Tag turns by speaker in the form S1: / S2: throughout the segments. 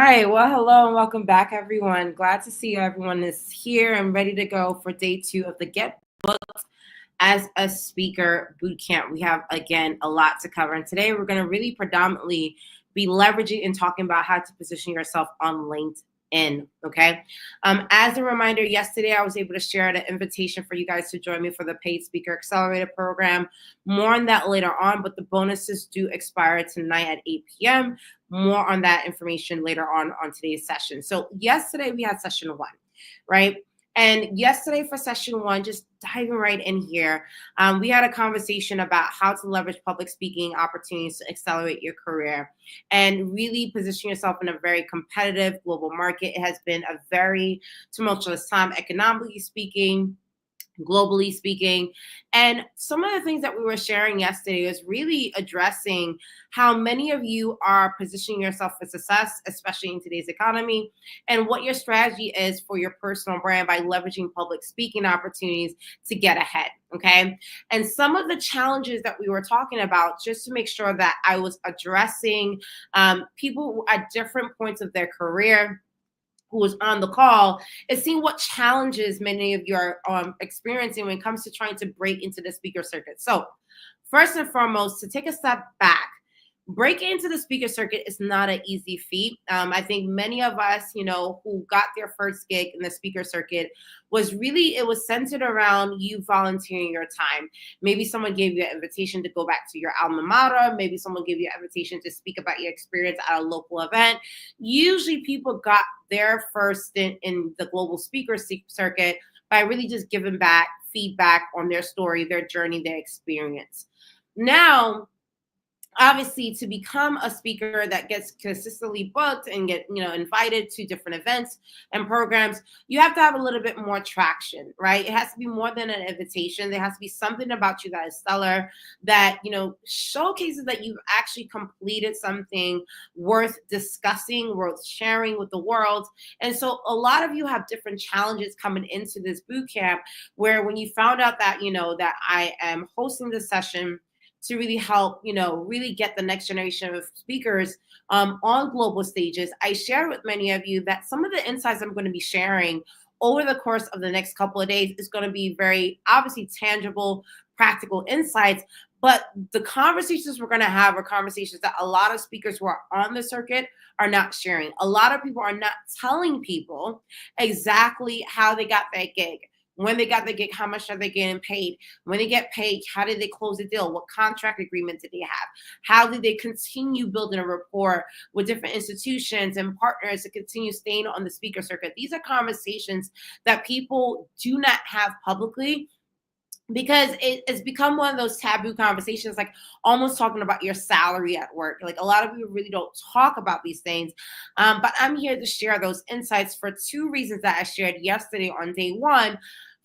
S1: right. Well, hello and welcome back, everyone. Glad to see everyone is here and ready to go for day 2 of the Get Booked as a Speaker Bootcamp. We have, again, a lot to cover. And today we're going to really predominantly be leveraging and talking about how to position yourself on LinkedIn. Okay. As a reminder, yesterday I was able to share the invitation for you guys to join me for the Paid Speaker Accelerator program. More on that later on, but the bonuses do expire tonight at 8 p.m. More on that information later on today's session. So yesterday we had session 1, right? And yesterday for session 1, just diving right in here, we had a conversation about how to leverage public speaking opportunities to accelerate your career and really position yourself in a very competitive global market. It has been a very tumultuous time, economically speaking, globally speaking. And some of the things that we were sharing yesterday is really addressing how many of you are positioning yourself for success, especially in today's economy, and what your strategy is for your personal brand by leveraging public speaking opportunities to get ahead. Okay. And some of the challenges that we were talking about, just to make sure that I was addressing people at different points of their career who was on the call, is seeing what challenges many of you are experiencing when it comes to trying to break into the speaker circuit. So first and foremost, to take a step back, breaking into the speaker circuit is not an easy feat. I think many of us, who got their first gig in the speaker circuit it was centered around you volunteering your time. Maybe someone gave you an invitation to go back to your alma mater. Maybe someone gave you an invitation to speak about your experience at a local event. Usually people got their first stint in the global speaker circuit by really just giving back feedback on their story, their journey, their experience. Now, obviously, to become a speaker that gets consistently booked and get invited to different events and programs, you have to have a little bit more traction, right? It has to be more than an invitation. There has to be something about you that is stellar, that showcases that you've actually completed something worth discussing, worth sharing with the world. And so a lot of you have different challenges coming into this boot camp, where when you found out that that I am hosting this session to really help, really get the next generation of speakers on global stages, I shared with many of you that some of the insights I'm going to be sharing over the course of the next couple of days is going to be very obviously tangible, practical insights. But the conversations we're going to have are conversations that a lot of speakers who are on the circuit are not sharing. A lot of people are not telling people exactly how they got that gig. When they got the gig, how much are they getting paid? When they get paid, how did they close the deal? What contract agreement did they have? How did they continue building a rapport with different institutions and partners to continue staying on the speaker circuit? These are conversations that people do not have publicly, because it's become one of those taboo conversations, like almost talking about your salary at work. Like, a lot of people really don't talk about these things. But I'm here to share those insights for 2 reasons that I shared yesterday on day 1.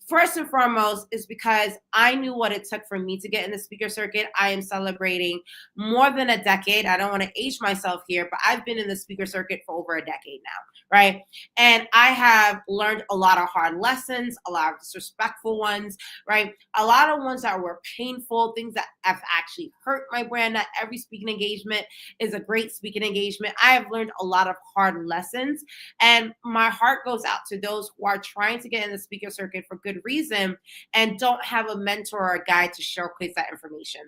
S1: First and foremost is because I knew what it took for me to get in the speaker circuit. I am celebrating more than a decade. I don't want to age myself here, but I've been in the speaker circuit for over a decade now, right? And I have learned a lot of hard lessons, a lot of disrespectful ones, right? A lot of ones that were painful, things that have actually hurt my brand. Not every speaking engagement is a great speaking engagement. I have learned a lot of hard lessons, and my heart goes out to those who are trying to get in the speaker circuit for good reason and don't have a mentor or a guide to showcase that information.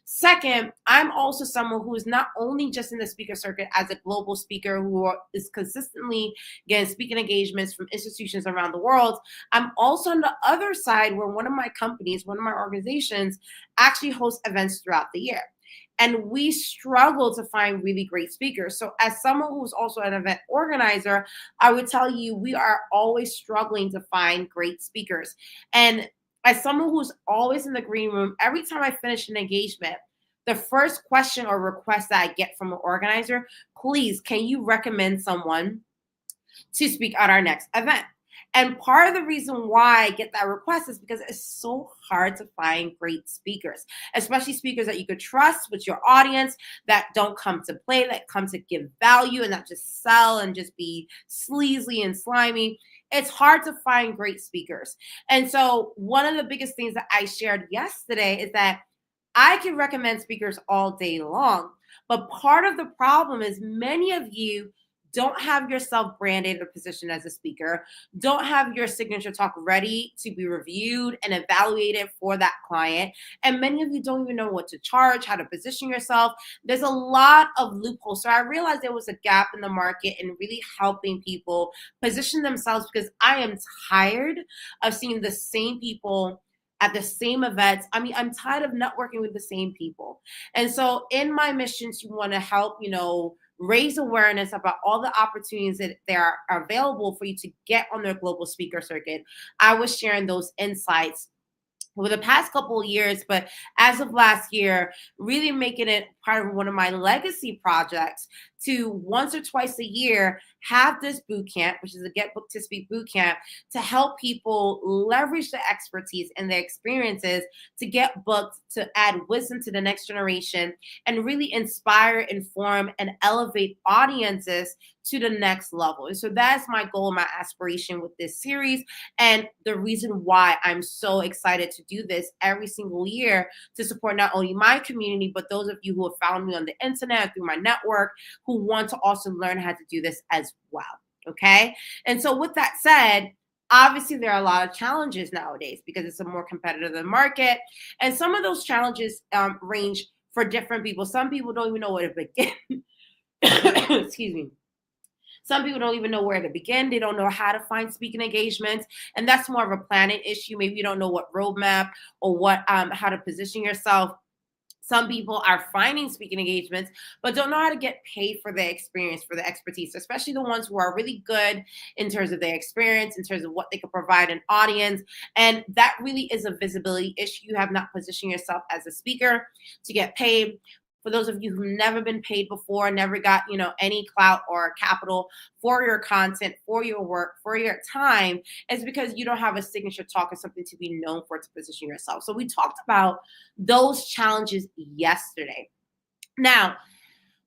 S1: Second, I'm also someone who is not only just in the speaker circuit as a global speaker who is consistently getting speaking engagements from institutions around the world. I'm also on the other side, where one of my organizations actually hosts events throughout the year. And we struggle to find really great speakers. So as someone who's also an event organizer, I would tell you, we are always struggling to find great speakers. And as someone who's always in the green room, every time I finish an engagement, the first question or request that I get from an organizer, please, can you recommend someone to speak at our next event? And part of the reason why I get that request is because it's so hard to find great speakers, especially speakers that you could trust with your audience, that don't come to play, that come to give value and not just sell and just be sleazy and slimy. It's hard to find great speakers. And so one of the biggest things that I shared yesterday is that I can recommend speakers all day long, but part of the problem is many of you don't have yourself branded or positioned as a speaker, don't have your signature talk ready to be reviewed and evaluated for that client, and many of you don't even know what to charge, how to position yourself. There's a lot of loopholes. So I realized there was a gap in the market in really helping people position themselves, because I am tired of seeing the same people at the same events. I mean, I'm tired of networking with the same people. And so in my mission to want to help, raise awareness about all the opportunities that there are available for you to get on their global speaker circuit, I was sharing those insights over the past couple of years, but as of last year, really making it part of one of my legacy projects to once or twice a year have this boot camp, which is a Get Booked to Speak boot camp, to help people leverage the expertise and their experiences to get booked, to add wisdom to the next generation, and really inspire, inform, and elevate audiences to the next level. And so that's my goal, my aspiration with this series, and the reason why I'm so excited to do this every single year, to support not only my community, but those of you who have found me on the internet, through my network, who want to also learn how to do this as well. Okay. And so with that said, obviously there are a lot of challenges nowadays because it's a more competitive market. And some of those challenges range for different people. Some people don't even know where to begin. Excuse me. Some people don't even know where to begin. They don't know how to find speaking engagements. And that's more of a planning issue. Maybe you don't know what roadmap or what how to position yourself. Some people are finding speaking engagements, but don't know how to get paid for their experience, for the expertise, especially the ones who are really good in terms of their experience, in terms of what they could provide an audience. And that really is a visibility issue. You have not positioned yourself as a speaker to get paid. For those of you who've never been paid before, never got, any clout or capital for your content, for your work, for your time, it's because you don't have a signature talk or something to be known for to position yourself. So we talked about those challenges yesterday. Now,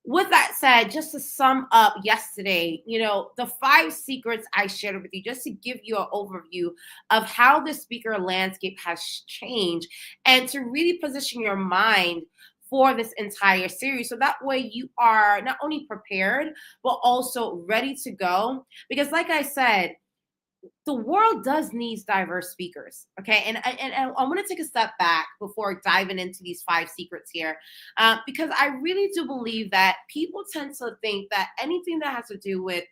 S1: with that said, just to sum up yesterday, the 5 secrets I shared with you, just to give you an overview of how the speaker landscape has changed, and to really position your mind for this entire series. So that way you are not only prepared, but also ready to go. Because like I said, the world does need diverse speakers. Okay. And I want to take a step back before diving into these 5 secrets here, because I really do believe that people tend to think that anything that has to do with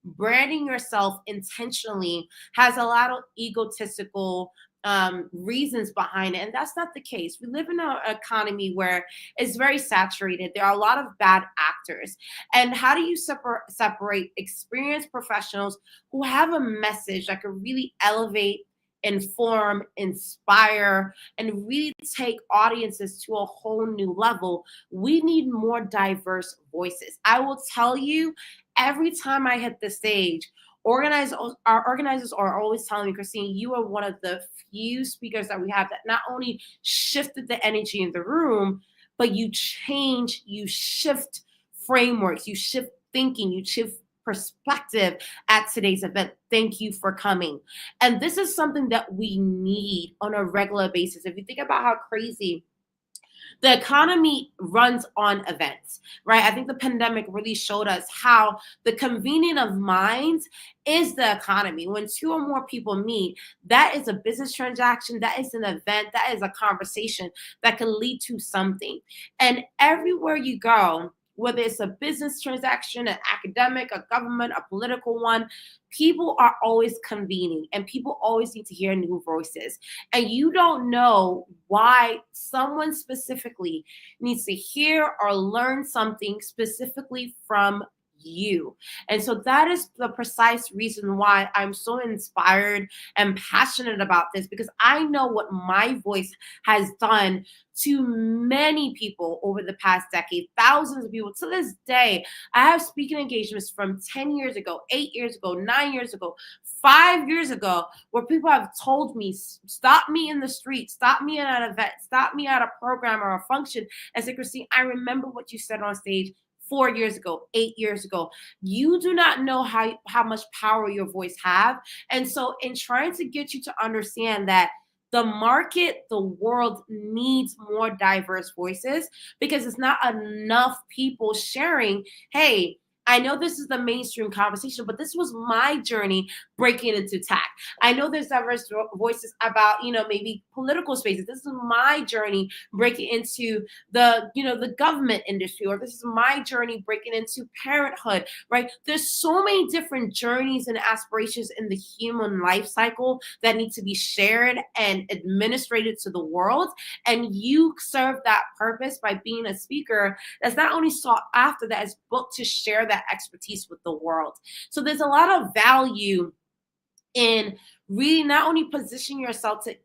S1: branding yourself intentionally has a lot of egotistical reasons behind it. And that's not the case. We live in an economy where it's very saturated. There are a lot of bad actors. And how do you separate experienced professionals who have a message that could really elevate, inform, inspire, and really take audiences to a whole new level? We need more diverse voices. I will tell you, every time I hit the stage, our organizers are always telling me, Christine, you are one of the few speakers that we have that not only shifted the energy in the room, but you shift frameworks, you shift thinking, you shift perspective at today's event. Thank you for coming. And this is something that we need on a regular basis. If you think about how crazy the economy runs on events, right? I think the pandemic really showed us how the convening of minds is the economy. When 2 or more people meet, that is a business transaction, that is an event, that is a conversation that can lead to something. And everywhere you go, whether it's a business transaction, an academic, a government, a political one, people are always convening and people always need to hear new voices. And you don't know why someone specifically needs to hear or learn something specifically from you. And so that is the precise reason why I'm so inspired and passionate about this, because I know what my voice has done to many people over the past decade, thousands of people. To this day, I have speaking engagements from 10 years ago, 8 years ago, 9 years ago, 5 years ago, where people have told me, stop me in the street, stop me at an event, stop me at a program or a function, and say, Christine, I remember what you said on stage 4 years ago, 8 years ago. You do not know how much power your voice have. And so in trying to get you to understand that the market, the world needs more diverse voices, because it's not enough people sharing, hey, I know this is the mainstream conversation, but this was my journey breaking into tech. I know there's diverse voices about, maybe political spaces. This is my journey breaking into the government industry, or this is my journey breaking into parenthood, right? There's so many different journeys and aspirations in the human life cycle that need to be shared and administrated to the world. And you serve that purpose by being a speaker that's not only sought after, that is booked to share that expertise with the world. So there's a lot of value in really not only position yourself to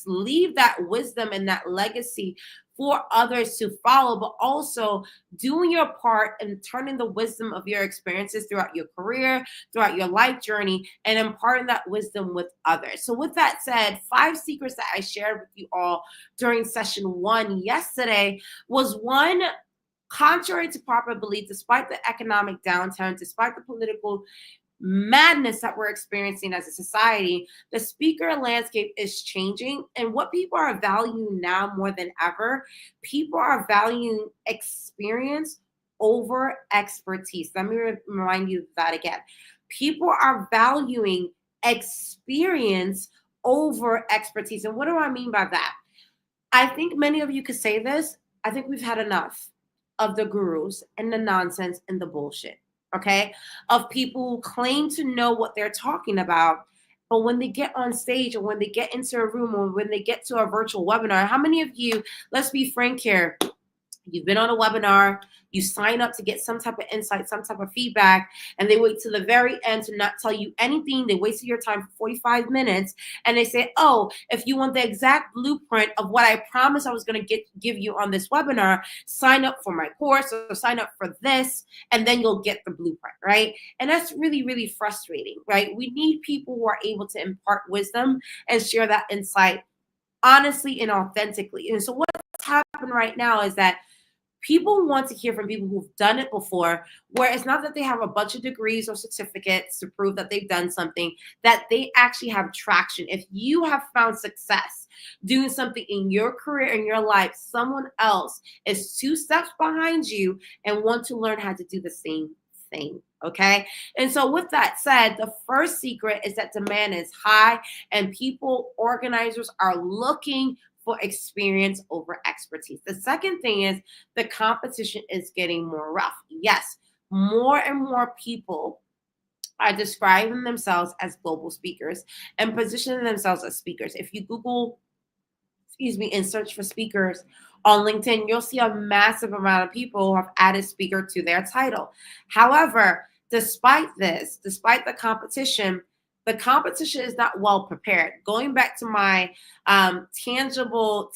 S1: leave that wisdom and that legacy for others to follow, but also doing your part in turning the wisdom of your experiences throughout your career, throughout your life journey, and imparting that wisdom with others. So with that said, 5 secrets that I shared with you all during session 1 yesterday was one: contrary to popular belief, despite the economic downturn, despite the political madness that we're experiencing as a society, the speaker landscape is changing. And what people are valuing now more than ever, people are valuing experience over expertise. Let me remind you of that again. People are valuing experience over expertise. And what do I mean by that? I think many of you could say this. I think we've had enough of the gurus and the nonsense and the bullshit, okay? Of people who claim to know what they're talking about, but when they get on stage, or when they get into a room, or when they get to a virtual webinar, how many of you, let's be frank here, you've been on a webinar, you sign up to get some type of insight, some type of feedback, and they wait till the very end to not tell you anything. They wasted your time for 45 minutes, and they say, oh, if you want the exact blueprint of what I promised I was going to give you on this webinar, sign up for my course or sign up for this, and then you'll get the blueprint, right? And that's really, really frustrating, right? We need people who are able to impart wisdom and share that insight honestly and authentically. And so what's happened right now is that people want to hear from people who've done it before, where it's not that they have a bunch of degrees or certificates to prove that they've done something, that they actually have traction. If you have found success doing something in your career, in your life, someone else is 2 steps behind you and want to learn how to do the same thing. Okay. And so with that said, the first secret is that demand is high and organizers are looking for experience over expertise. The second thing is the competition is getting more rough. Yes, more and more people are describing themselves as global speakers and positioning themselves as speakers. If you Google, and search for speakers on LinkedIn, you'll see a massive amount of people who have added speaker to their title. However, despite this, despite the competition is not well prepared. Going back to my tangible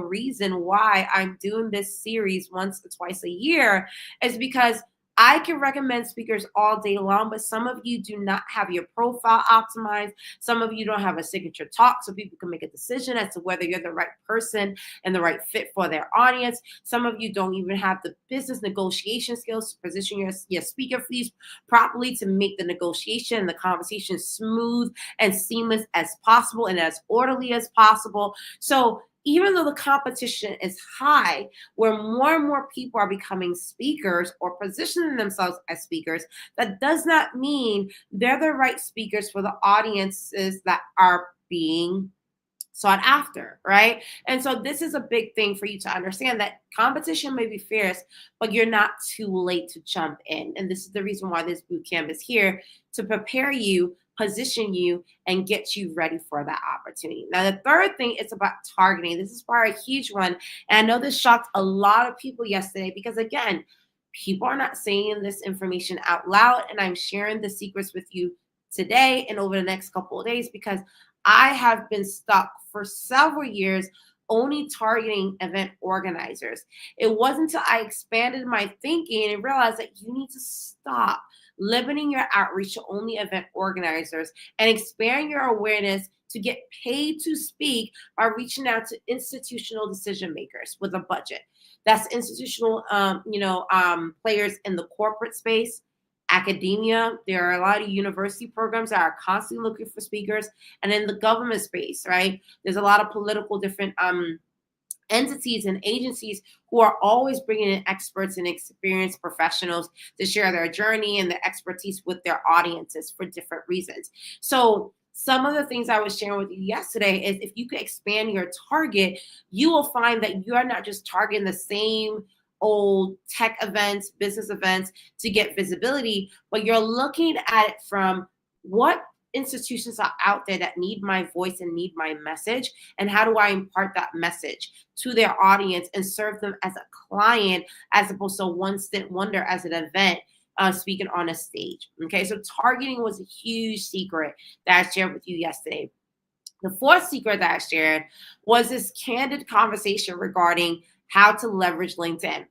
S1: reason why I'm doing this series once or twice a year is because I can recommend speakers all day long, but some of you do not have your profile optimized. Some of you don't have a signature talk so people can make a decision as to whether you're the right person and the right fit for their audience. Some of you don't even have the business negotiation skills to position your speaker fees properly to make the negotiation and the conversation smooth and seamless as possible and as orderly as possible. So even though the competition is high, where more and more people are becoming speakers or positioning themselves as speakers, that does not mean they're the right speakers for the audiences that are being sought after, right? And so this is a big thing for you to understand, that competition may be fierce, but you're not too late to jump in. And this is the reason why this boot camp is here, to prepare you, position you, and get you ready for that opportunity. Now, the third thing is about targeting. This is probably a huge one. And I know this shocked a lot of people yesterday because, again, people are not saying this information out loud. And I'm sharing the secrets with you today and over the next couple of days because I have been stuck for several years only targeting event organizers. It wasn't until I expanded my thinking and realized that you need to stop limiting your outreach to only event organizers and expand your awareness to get paid to speak by reaching out to institutional decision makers with a budget. That's institutional, players in the corporate space, academia. There are a lot of university programs that are constantly looking for speakers, and in the government space, right? There's a lot of political different entities and agencies who are always bringing in experts and experienced professionals to share their journey and their expertise with their audiences for different reasons. So some of the things I was sharing with you yesterday is if you could expand your target, you will find that you are not just targeting the same old tech events, business events to get visibility, but you're looking at it from what institutions are out there that need my voice and need my message, and how do I impart that message to their audience and serve them as a client as opposed to one stint wonder as an event speaking on a stage. Okay, so targeting was a huge secret that I shared with you yesterday. The fourth secret that I shared was this candid conversation regarding how to leverage LinkedIn.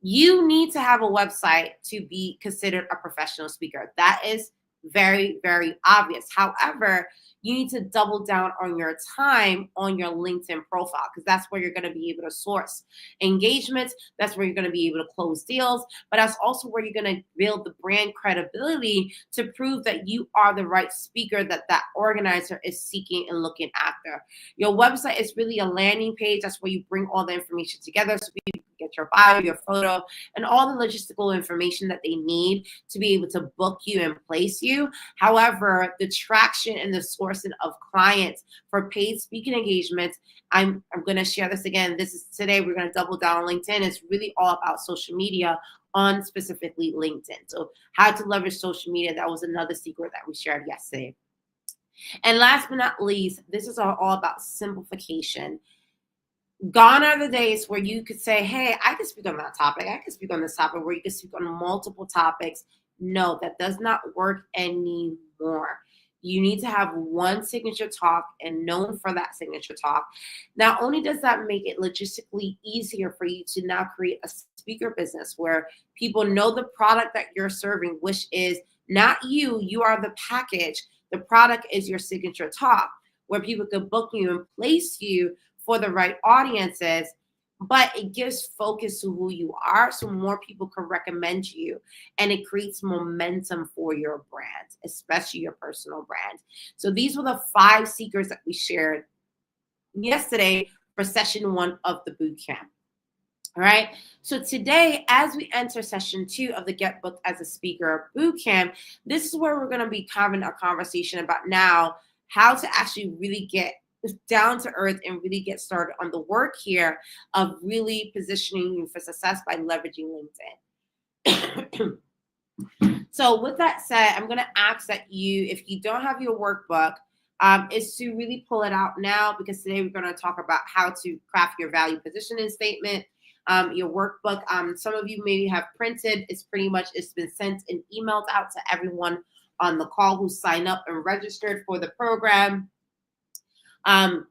S1: You need to have a website to be considered a professional speaker. That is very, very obvious. However, you need to double down on your time on your LinkedIn profile, because that's where you're going to be able to source engagements. That's where you're going to be able to close deals. But that's also where you're going to build the brand credibility to prove that you are the right speaker that that organizer is seeking and looking after. Your website is really a landing page. That's where you bring all the information together so people can get your bio, your photo, and all the logistical information that they need to be able to book you and place you. However, the traction and the sourcing of clients for paid speaking engagements, I'm going to share this again. This is today. We're going to double down on LinkedIn. It's really all about social media, on specifically LinkedIn. So how to leverage social media. That was another secret that we shared yesterday. And last but not least, this is all about simplification. Gone are the days where you could say, hey, I can speak on that topic. I can speak on this topic, where you can speak on multiple topics. No, that does not work anymore. You need to have one signature talk and known for that signature talk. Not only does that make it logistically easier for you to now create a speaker business where people know the product that you're serving, which is not you, you are the package. The product is your signature talk, where people could book you and place you for the right audiences, but it gives focus to who you are so more people can recommend you, and it creates momentum for your brand, especially your personal brand. So these were the 5 secrets that we shared yesterday for session 1 of the boot camp. All right. So today, as we enter session 2 of the Get Booked as a Speaker boot camp, this is where we're going to be having a conversation about now how to actually really get down to earth and really get started on the work here of really positioning you for success by leveraging LinkedIn. So with that said, I'm going to ask that you, if you don't have your workbook, is to really pull it out now, because today we're going to talk about how to craft your value positioning statement. Your workbook, some of you maybe have printed. It's been sent and emailed out to everyone on the call who signed up and registered for the program.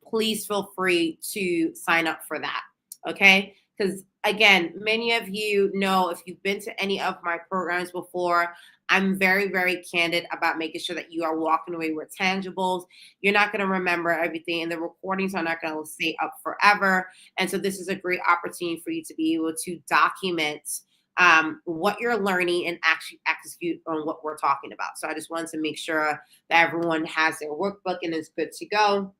S1: Please feel free to sign up for that. Okay. Because again, many of you know, if you've been to any of my programs before, I'm very, very candid about making sure that you are walking away with tangibles. You're not going to remember everything, and the recordings are not going to stay up forever. And so this is a great opportunity for you to be able to document what you're learning and actually execute on what we're talking about. So I just wanted to make sure that everyone has their workbook and is good to go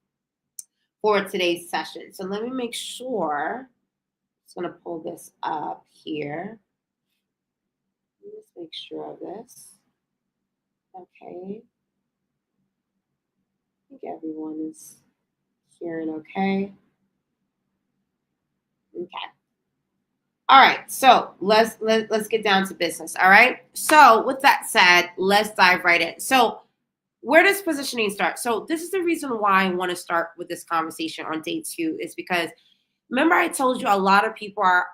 S1: for today's session. So let me make sure. I'm just going to pull this up here. Let's make sure of this. Okay. I think everyone is hearing okay. Okay. All right. So let's get down to business. All right. So with that said, let's dive right in. So where does positioning start? So this is the reason why I want to start with this conversation on day 2, is because remember I told you a lot of people are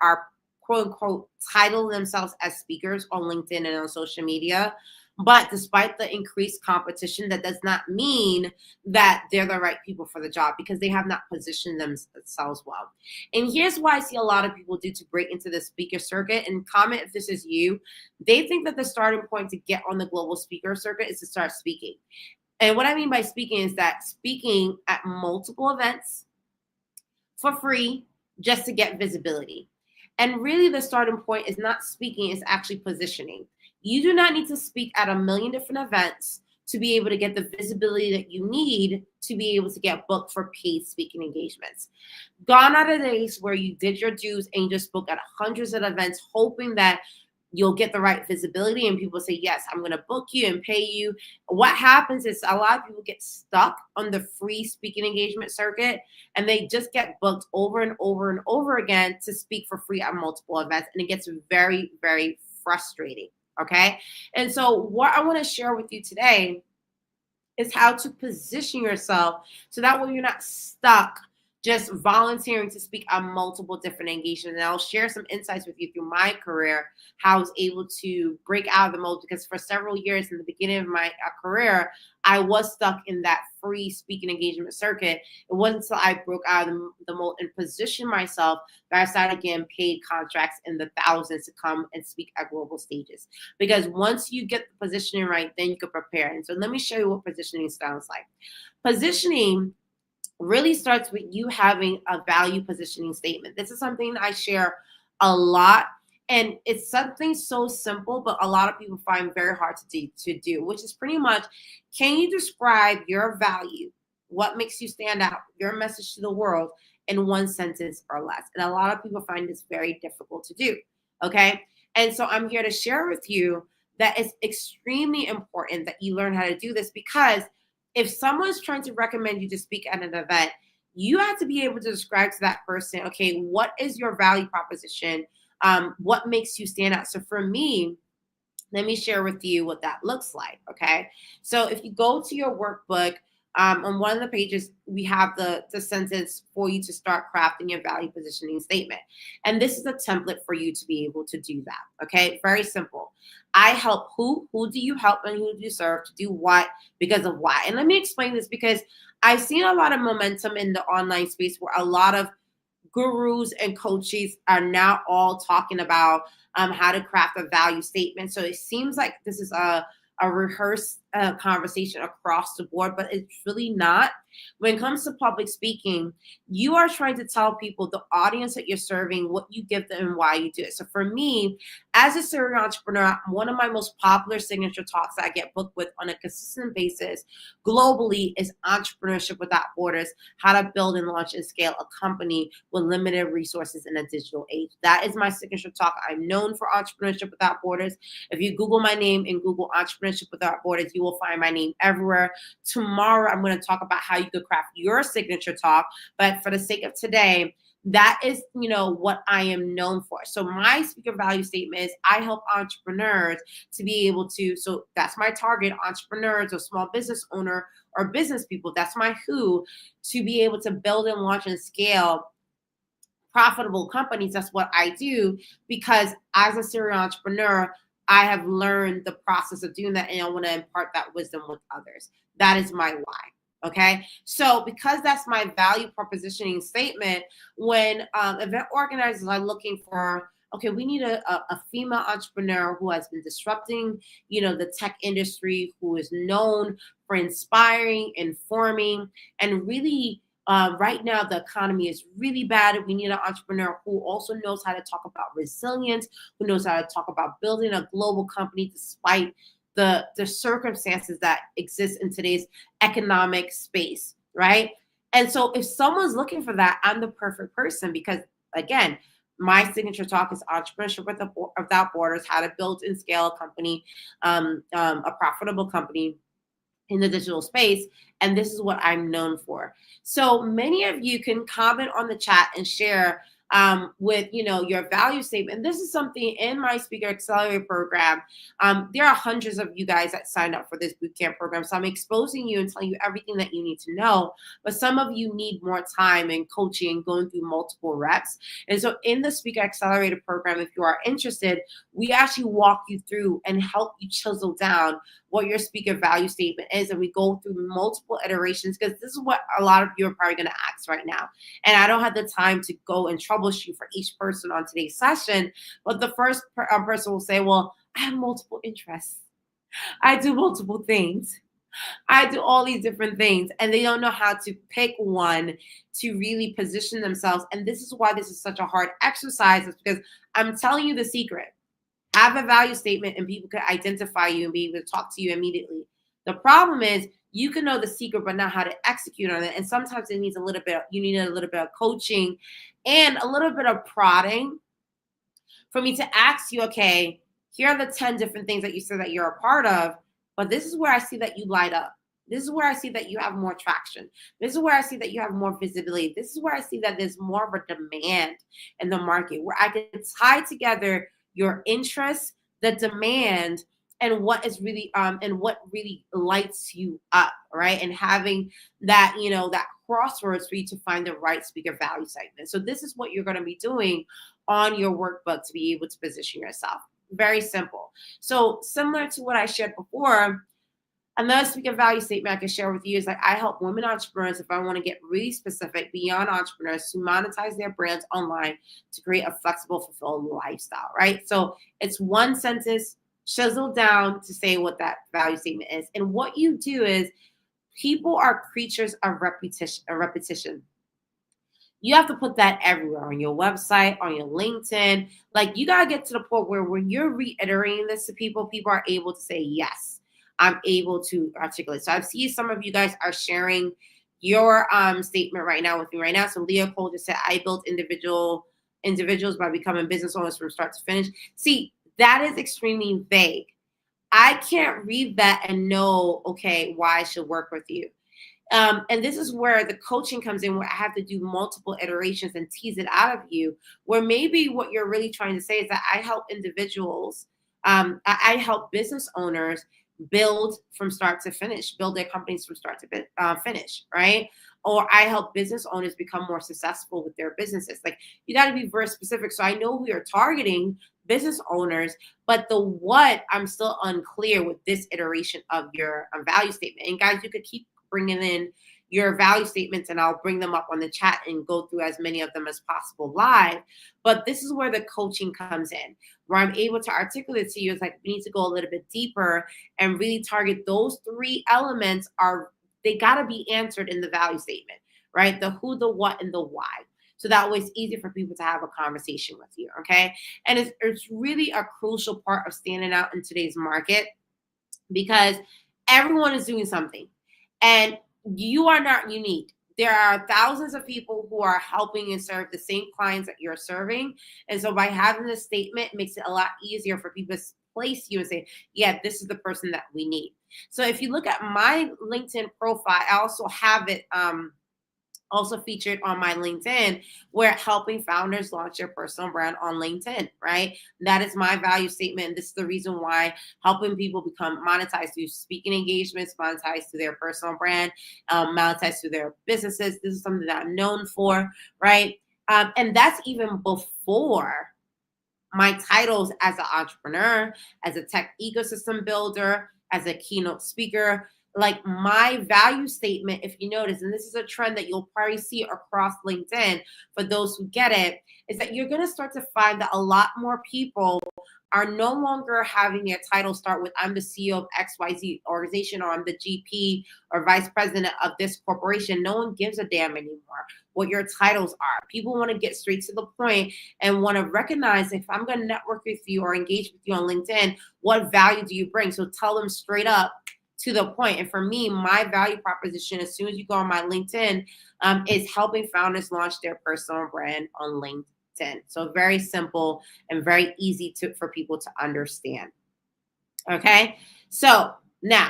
S1: quote unquote title themselves as speakers on LinkedIn and on social media. But despite the increased competition, that does not mean that they're the right people for the job, because they have not positioned themselves well. And here's why I see a lot of people do to break into the speaker circuit, and comment if this is you. They think that the starting point to get on the global speaker circuit is to start speaking. And what I mean by speaking is that speaking at multiple events for free just to get visibility. And really the starting point is not speaking, it's actually positioning. You do not need to speak at a million different events to be able to get the visibility that you need to be able to get booked for paid speaking engagements. Gone are the days where you did your dues and you just spoke at hundreds of events hoping that you'll get the right visibility and people say, yes, I'm going to book you and pay you. What happens is a lot of people get stuck on the free speaking engagement circuit and they just get booked over and over and over again to speak for free at multiple events. And it gets very, very frustrating. Okay. And so what I want to share with you today is how to position yourself so that way you're not stuck just volunteering to speak on multiple different engagements. And I'll share some insights with you through my career, how I was able to break out of the mold, because for several years in the beginning of my career, I was stuck in that free speaking engagement circuit. It wasn't until I broke out of the mold and positioned myself that I started getting paid contracts in the thousands to come and speak at global stages. Because once you get the positioning right, then you can prepare. And so let me show you what positioning sounds like. Positioning really starts with you having a value positioning statement. This is something I share a lot, and it's something so simple, but a lot of people find very hard to do, which is pretty much, can you describe your value, what makes you stand out, your message to the world in one sentence or less? And a lot of people find this very difficult to do, okay? And so I'm here to share with you that it's extremely important that you learn how to do this, because if someone's trying to recommend you to speak at an event, you have to be able to describe to that person, okay, what is your value proposition? What makes you stand out? So for me, let me share with you what that looks like, okay? So if you go to your workbook, on one of the pages, we have the sentence for you to start crafting your value positioning statement. And this is a template for you to be able to do that, okay? Very simple. I help who do you help and who do you serve to do what, because of why. And let me explain this, because I've seen a lot of momentum in the online space where a lot of gurus and coaches are now all talking about how to craft a value statement. So it seems like this is a rehearsed conversation across the board, but it's really not. When it comes to public speaking, you are trying to tell people, the audience that you're serving, what you give them and why you do it. So for me, as a serial entrepreneur, one of my most popular signature talks that I get booked with on a consistent basis globally is Entrepreneurship Without Borders, how to build and launch and scale a company with limited resources in a digital age. That is my signature talk. I'm known for Entrepreneurship Without Borders. If you Google my name and Google Entrepreneurship Without Borders, you will find my name everywhere. Tomorrow, I'm going to talk about how you could craft your signature talk. But for the sake of today, that is, what I am known for. So my speaker value statement is I help entrepreneurs to be able to, so that's my target, entrepreneurs or small business owner or business people. That's my who, to be able to build and launch and scale profitable companies. That's what I do, because as a serial entrepreneur, I have learned the process of doing that, and I want to impart that wisdom with others. That is my why. Okay. So because that's my value propositioning statement, when event organizers are looking for, okay, we need a female entrepreneur who has been disrupting, the tech industry, who is known for inspiring, informing, and really right now, the economy is really bad. We need an entrepreneur who also knows how to talk about resilience, who knows how to talk about building a global company despite the circumstances that exist in today's economic space, right? And so if someone's looking for that, I'm the perfect person, because, again, my signature talk is Entrepreneurship Without Borders, how to build and scale a company, a profitable company in the digital space. And this is what I'm known for. So many of you can comment on the chat and share with your value statement. This is something in my Speaker Accelerator program. There are hundreds of you guys that signed up for this bootcamp program. So I'm exposing you and telling you everything that you need to know. But some of you need more time and coaching and going through multiple reps. And so in the Speaker Accelerator program, if you are interested, we actually walk you through and help you chisel down what your speaker value statement is. And we go through multiple iterations, because this is what a lot of you are probably going to ask right now. And I don't have the time to go and troubleshoot for each person on today's session. But the first person will say, well, I have multiple interests. I do multiple things. I do all these different things. And they don't know how to pick one to really position themselves. And this is why this is such a hard exercise, is because I'm telling you the secret. Have a value statement and people can identify you and be able to talk to you immediately. The problem is you can know the secret, but not how to execute on it. And sometimes it needs you need a little bit of coaching and a little bit of prodding for me to ask you, okay, here are the 10 different things that you said that you're a part of, but this is where I see that you light up. This is where I see that you have more traction. This is where I see that you have more visibility. This is where I see that there's more of a demand in the market, where I can tie together your interests, the demand, and what really lights you up, right? And having that, that crossroads for you to find the right speaker value segment. So this is what you're going to be doing on your workbook to be able to position yourself. Very simple. So similar to what I shared before, another speaker value statement I can share with you is like I help women entrepreneurs, if I want to get really specific, beyond entrepreneurs, to monetize their brands online to create a flexible, fulfilled lifestyle, right? So it's one sentence chiseled down to say what that value statement is. And what you do is people are creatures of repetition. You have to put that everywhere, on your website, on your LinkedIn. Like you got to get to the point where when you're reiterating this to people, people are able to say, yes, I'm able to articulate. So I see some of you guys are sharing your statement right now with me right now. So Leah Cole just said, I built individuals by becoming business owners from start to finish. See, that is extremely vague. I can't read that and know, okay, why I should work with you. And this is where the coaching comes in, where I have to do multiple iterations and tease it out of you, where maybe what you're really trying to say is that I help individuals, I help business owners build from start to finish, build their companies from start to finish, right? Or I help business owners become more successful with their businesses. Like you got to be very specific. So I know who you're targeting, business owners, but the what, I'm still unclear with this iteration of your value statement. And guys, you could keep bringing in your value statements and I'll bring them up on the chat and go through as many of them as possible live. But this is where the coaching comes in, where I'm able to articulate to you. It's like we need to go a little bit deeper and really target those three elements. They got to be answered in the value statement, right? The who, the what, and the why. So that way it's easy for people to have a conversation with you, okay? And it's really a crucial part of standing out in today's market because everyone is doing something. And you are not unique. There are thousands of people who are helping and serve the same clients that you're serving. And so by having this statement, it makes it a lot easier for people to place you and say, yeah, this is the person that we need. So if you look at my LinkedIn profile, I also have it also featured on my LinkedIn, where helping founders launch their personal brand on LinkedIn, right? That is my value statement. This is the reason why helping people become monetized through speaking engagements, monetized through their personal brand, monetized through their businesses. This is something that I'm known for, right? And that's even before my titles as an entrepreneur, as a tech ecosystem builder, as a keynote speaker. Like my value statement, if you notice, and this is a trend that you'll probably see across LinkedIn for those who get it, is that you're going to start to find that a lot more people are no longer having their title start with I'm the CEO of XYZ organization, or I'm the GP or vice president of this corporation. No one gives a damn anymore what your titles are. People want to get straight to the point and want to recognize, if I'm going to network with you or engage with you on LinkedIn, what value do you bring? So tell them straight up, to the point. And for me, my value proposition, as soon as you go on my LinkedIn, is helping founders launch their personal brand on LinkedIn. So very simple and very easy for people to understand. Okay. So now,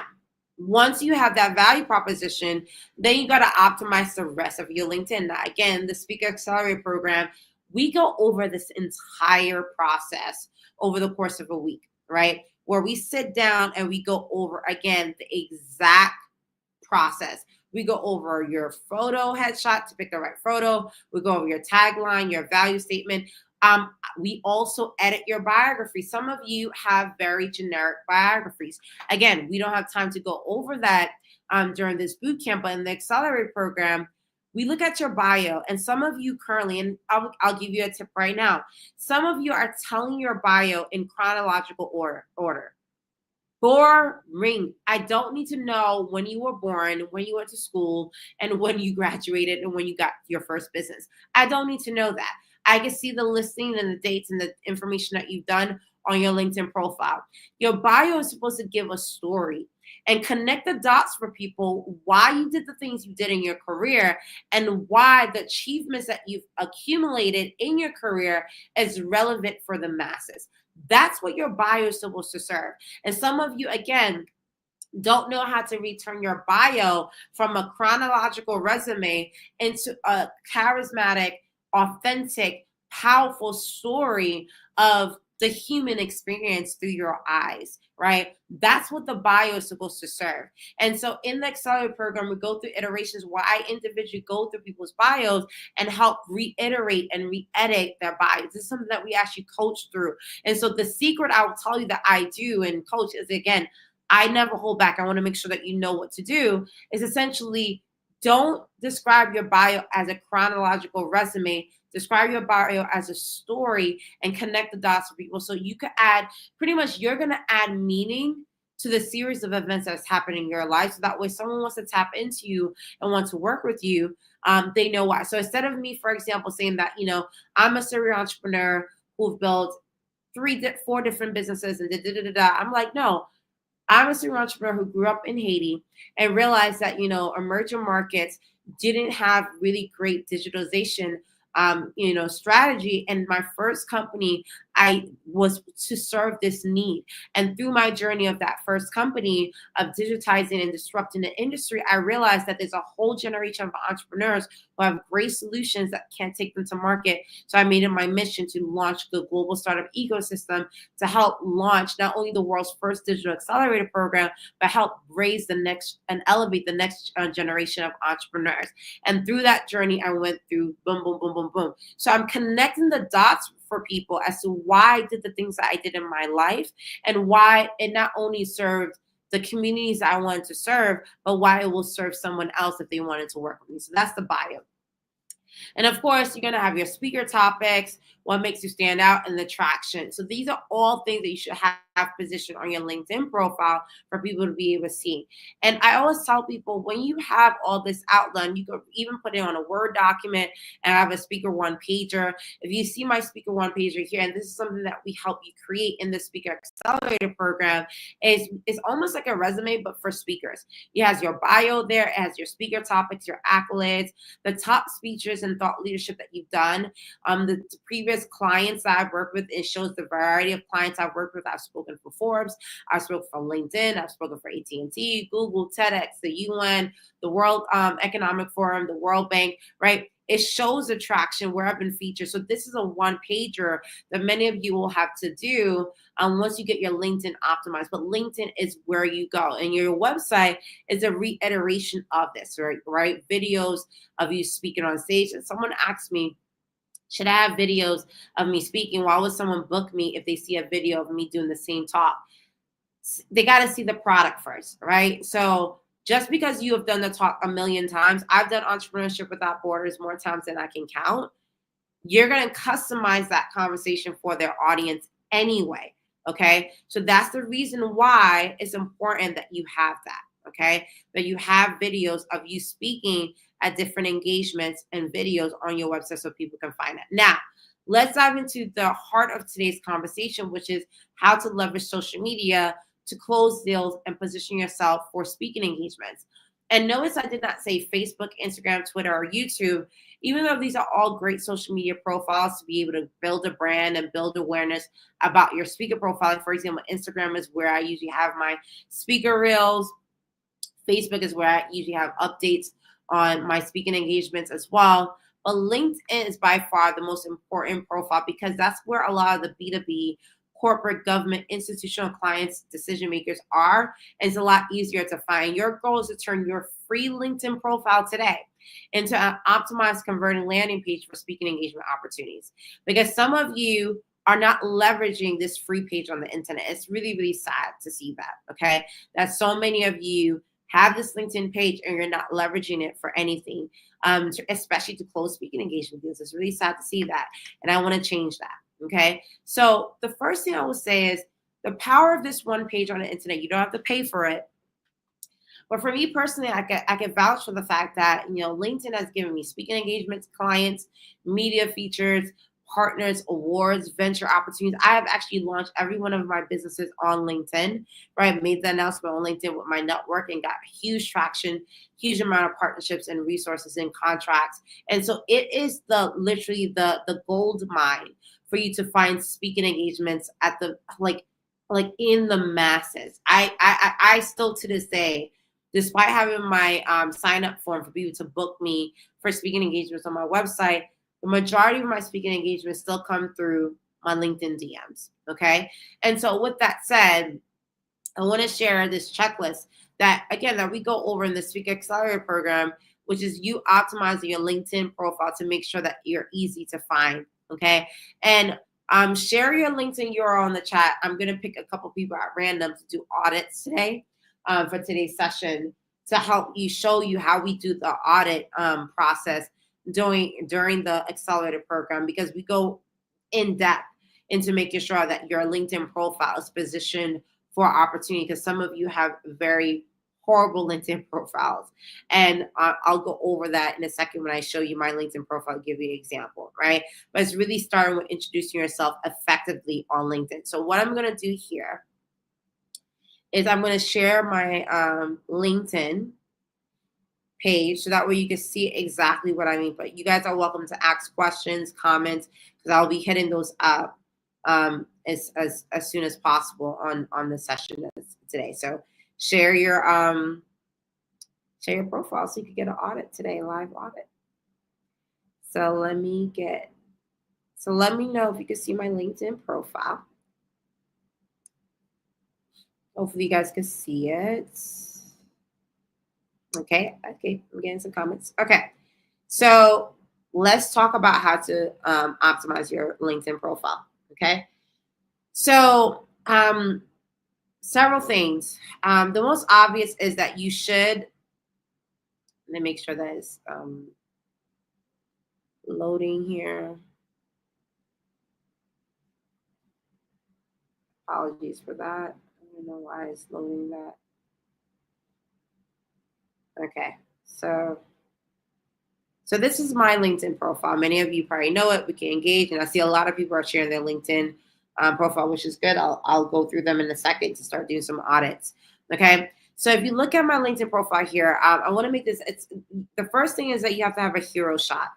S1: once you have that value proposition, then you got to optimize the rest of your LinkedIn. Now, again, the Speaker Accelerator program, we go over this entire process over the course of a week, right? Where we sit down and we go over, again, the exact process. We go over your photo headshot to pick the right photo. We go over your tagline, your value statement. We also edit your biography. Some of you have very generic biographies. Again, we don't have time to go over that during this boot camp, but in the Accelerate program, we look at your bio, and some of you currently, and I'll give you a tip right now. Some of you are telling your bio in chronological order. Boring. I don't need to know when you were born, when you went to school, and when you graduated, and when you got your first business. I don't need to know that. I can see the listing and the dates and the information that you've done on your LinkedIn profile. Your bio is supposed to give a story. and connect the dots for people why you did the things you did in your career and why the achievements that you've accumulated in your career is relevant for the masses. That's what your bio is supposed to serve. And some of you, again, don't know how to return your bio from a chronological resume into a charismatic, authentic, powerful story of the human experience through your eyes, right? That's what the bio is supposed to serve. And so in the Accelerator program, we go through iterations where I individually go through people's bios and help reiterate and re-edit their bios. This is something that we actually coach through. And so the secret I will tell you that I do and coach is, again, I never hold back. I want to make sure that you know what to do, is essentially don't describe your bio as a chronological resume. Describe your bio as a story and connect the dots for people. So you could add, pretty much you're going to add meaning to the series of events that's happening in your life. So that way someone wants to tap into you and want to work with you, they know why. So instead of me, for example, saying that, I'm a serial entrepreneur who've built 4 different businesses and I'm like, no, I'm a serial entrepreneur who grew up in Haiti and realized that, emerging markets didn't have really great digitalization, strategy. And my first company, I was to serve this need. And through my journey of that first company of digitizing and disrupting the industry, I realized that there's a whole generation of entrepreneurs who have great solutions that can't take them to market. So I made it my mission to launch the global startup ecosystem to help launch not only the world's first digital accelerator program, but help raise the next and elevate the next generation of entrepreneurs. And through that journey, I went through boom, boom, boom, boom, boom. So I'm connecting the dots for people as to why I did the things that I did in my life and why it not only served the communities I wanted to serve, but why it will serve someone else if they wanted to work with me. So that's the bio. And of course, you're going to have your speaker topics, what makes you stand out, and the traction. So these are all things that you should have positioned on your LinkedIn profile for people to be able to see. And I always tell people, when you have all this outline, you could even put it on a Word document and have a speaker one pager. If you see my speaker one pager here, and this is something that we help you create in the Speaker Accelerator program, is almost like a resume, but for speakers. It has your bio there, it has your speaker topics, your accolades, the top speeches and thought leadership that you've done, the previous clients that I've worked with. It shows the variety of clients I've worked with. I've spoken for Forbes, I've spoken for LinkedIn, I've spoken for AT&T, Google, TEDx, the UN, the World Economic Forum, the World Bank, right? It shows the traction where I've been featured. So this is a one pager that many of you will have to do once you get your LinkedIn optimized. But LinkedIn is where you go, and your website is a reiteration of this, right? Videos of you speaking on stage. And someone asked me, should I have videos of me speaking? Why would someone book me if they see a video of me doing the same talk? They got to see the product first, right? So just because you have done the talk a million times, I've done Entrepreneurship Without Borders more times than I can count. You're going to customize that conversation for their audience anyway, okay? So that's the reason why it's important that you have that, okay? That you have videos of you speaking at different engagements and videos on your website so people can find it. Now, let's dive into the heart of today's conversation, which is how to leverage social media to close deals and position yourself for speaking engagements. And notice I did not say Facebook, Instagram, Twitter, or YouTube, even though these are all great social media profiles to be able to build a brand and build awareness about your speaker profile. For example, Instagram is where I usually have my speaker reels. Facebook is where I usually have updates on my speaking engagements as well. But LinkedIn is by far the most important profile because that's where a lot of the B2B corporate, government, institutional clients, decision makers are. And it's a lot easier to find. Your goal is to turn your free LinkedIn profile today into an optimized converting landing page for speaking engagement opportunities. Because some of you are not leveraging this free page on the internet. It's really, really sad to see that, okay? That so many of you have this LinkedIn page and you're not leveraging it for anything, especially to close speaking engagement deals. It's really sad to see that. And I want to change that. Okay. So the first thing I will say is the power of this one page on the internet. You don't have to pay for it. But for me personally, I can vouch for the fact that, LinkedIn has given me speaking engagements, clients, media features, partners, awards, venture opportunities. I have actually launched every one of my businesses on LinkedIn, right? Made the announcement on LinkedIn with my network and got huge traction, huge amount of partnerships and resources and contracts. And so it is literally the gold mine for you to find speaking engagements at the like in the masses. I still to this day, despite having my sign up form for people to book me for speaking engagements on my website, the majority of my speaking engagements still come through my LinkedIn DMs. Okay. And so with that said, I want to share this checklist that we go over in the Speaker Accelerator program, which is you optimizing your LinkedIn profile to make sure that you're easy to find. Okay. And share your LinkedIn URL in the chat. I'm going to pick a couple people at random to do audits today for today's session to help show you how we do the audit process during the accelerator program, because we go in depth into making sure that your LinkedIn profile is positioned for opportunity, because some of you have very horrible LinkedIn profiles. And I'll go over that in a second when I show you my LinkedIn profile, give you an example, right? But it's really starting with introducing yourself effectively on LinkedIn. So what I'm going to do here is I'm going to share my LinkedIn page so that way you can see exactly what I mean. But you guys are welcome to ask questions, comments, because I'll be hitting those up as soon as possible on the session today. So share your profile so you can get an audit today, live audit. So let me know if you can see my LinkedIn profile. Hopefully you guys can see it. Okay, I'm getting some comments. Okay, so let's talk about how to optimize your LinkedIn profile. Okay, so several things. The most obvious is that you should, let me make sure that is loading here. Apologies for that. I don't know why it's loading that. Okay, so this is my LinkedIn profile. Many of you probably know it. We can engage, and I see a lot of people are sharing their LinkedIn profile, which is good. I'll go through them in a second to start doing some audits. Okay, so if you look at my LinkedIn profile here, I want to make this. It's the first thing is that you have to have a hero shot.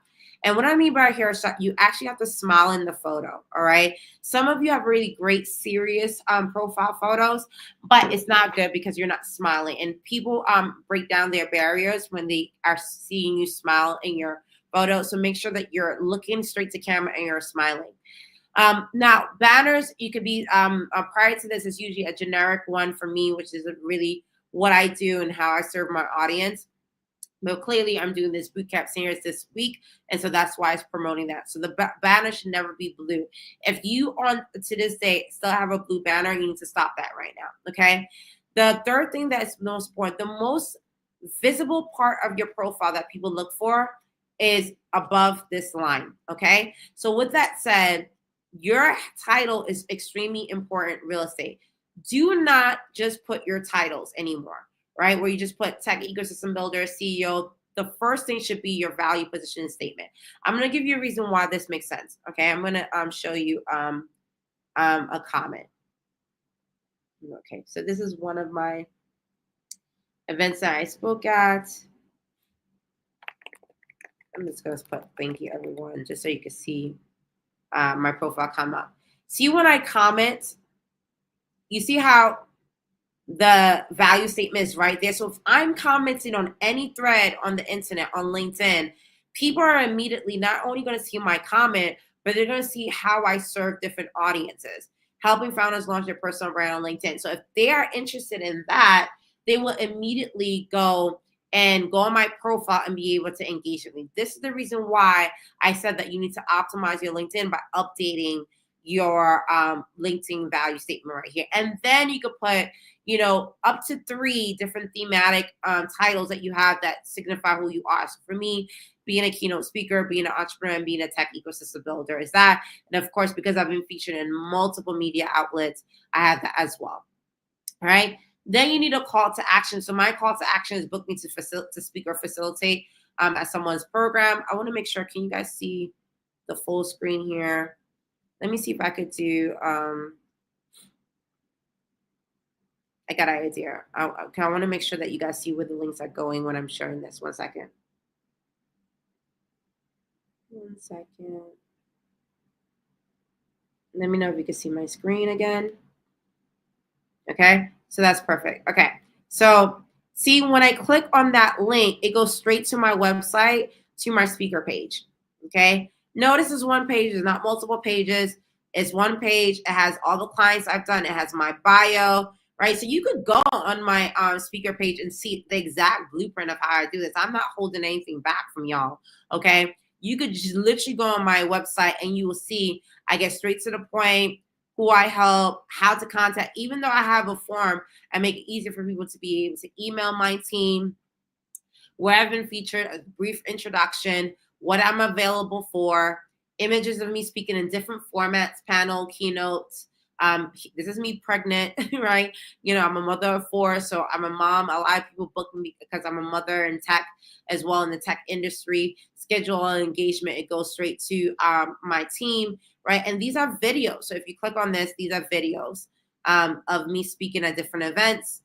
S1: And what I mean by a hero shot, you actually have to smile in the photo. All right. Some of you have really great, serious profile photos, but it's not good because you're not smiling. And people break down their barriers when they are seeing you smile in your photo. So make sure that you're looking straight to camera and you're smiling. Now, banners, you could be prior to this is usually a generic one for me, which is really what I do and how I serve my audience. But clearly, I'm doing this bootcamp series this week, and so that's why it's promoting that. So the banner should never be blue. If you to this day still have a blue banner, you need to stop that right now. Okay. The third thing that is most important, the most visible part of your profile that people look for is above this line. Okay. So with that said, your title is extremely important. Real estate. Do not just put your titles anymore. Right? Where you just put tech ecosystem builder, CEO, the first thing should be your value positioning statement. I'm going to give you a reason why this makes sense. Okay. I'm going to show you a comment. Okay. So this is one of my events that I spoke at. I'm just going to put thank you everyone, just so you can see my profile come up. See when I comment, you see how the value statement is right there. So if I'm commenting on any thread on the internet, on LinkedIn, people are immediately not only going to see my comment, but they're going to see how I serve different audiences, helping founders launch their personal brand on LinkedIn. So if they are interested in that, they will immediately go on my profile and be able to engage with me. This is the reason why I said that you need to optimize your LinkedIn by updating your LinkedIn value statement right here. And then you could put, up to 3 different thematic titles that you have that signify who you are. So for me, being a keynote speaker, being an entrepreneur, and being a tech ecosystem builder is that. And of course, because I've been featured in multiple media outlets, I have that as well. All right. Then you need a call to action. So my call to action is book me to speak or facilitate at someone's program. I want to make sure, can you guys see the full screen here. Let me see if I could do, I got an idea. I want to make sure that you guys see where the links are going when I'm sharing this. 1 second. 1 second. Let me know if you can see my screen again. Okay, so that's perfect. Okay, so see, when I click on that link, it goes straight to my website, to my speaker page. Okay, notice it's one page, it's not multiple pages. It's one page. It has all the clients I've done. It has my bio, right? So you could go on my speaker page and see the exact blueprint of how I do this. I'm not holding anything back from y'all. Okay, you could just literally go on my website and you will see I get straight to the point, who I help, how to contact. Even though I have a form, I make it easier for people to be able to email my team, where I've been featured, a brief introduction, what I'm available for, images of me speaking in different formats, panel, keynotes. This is me pregnant, right? You know, I'm a mother of 4, so I'm a mom. A lot of people book me because I'm a mother in tech as well, in the tech industry. Schedule and engagement, it goes straight to my team, right? And these are videos. So if you click on this, these are videos of me speaking at different events,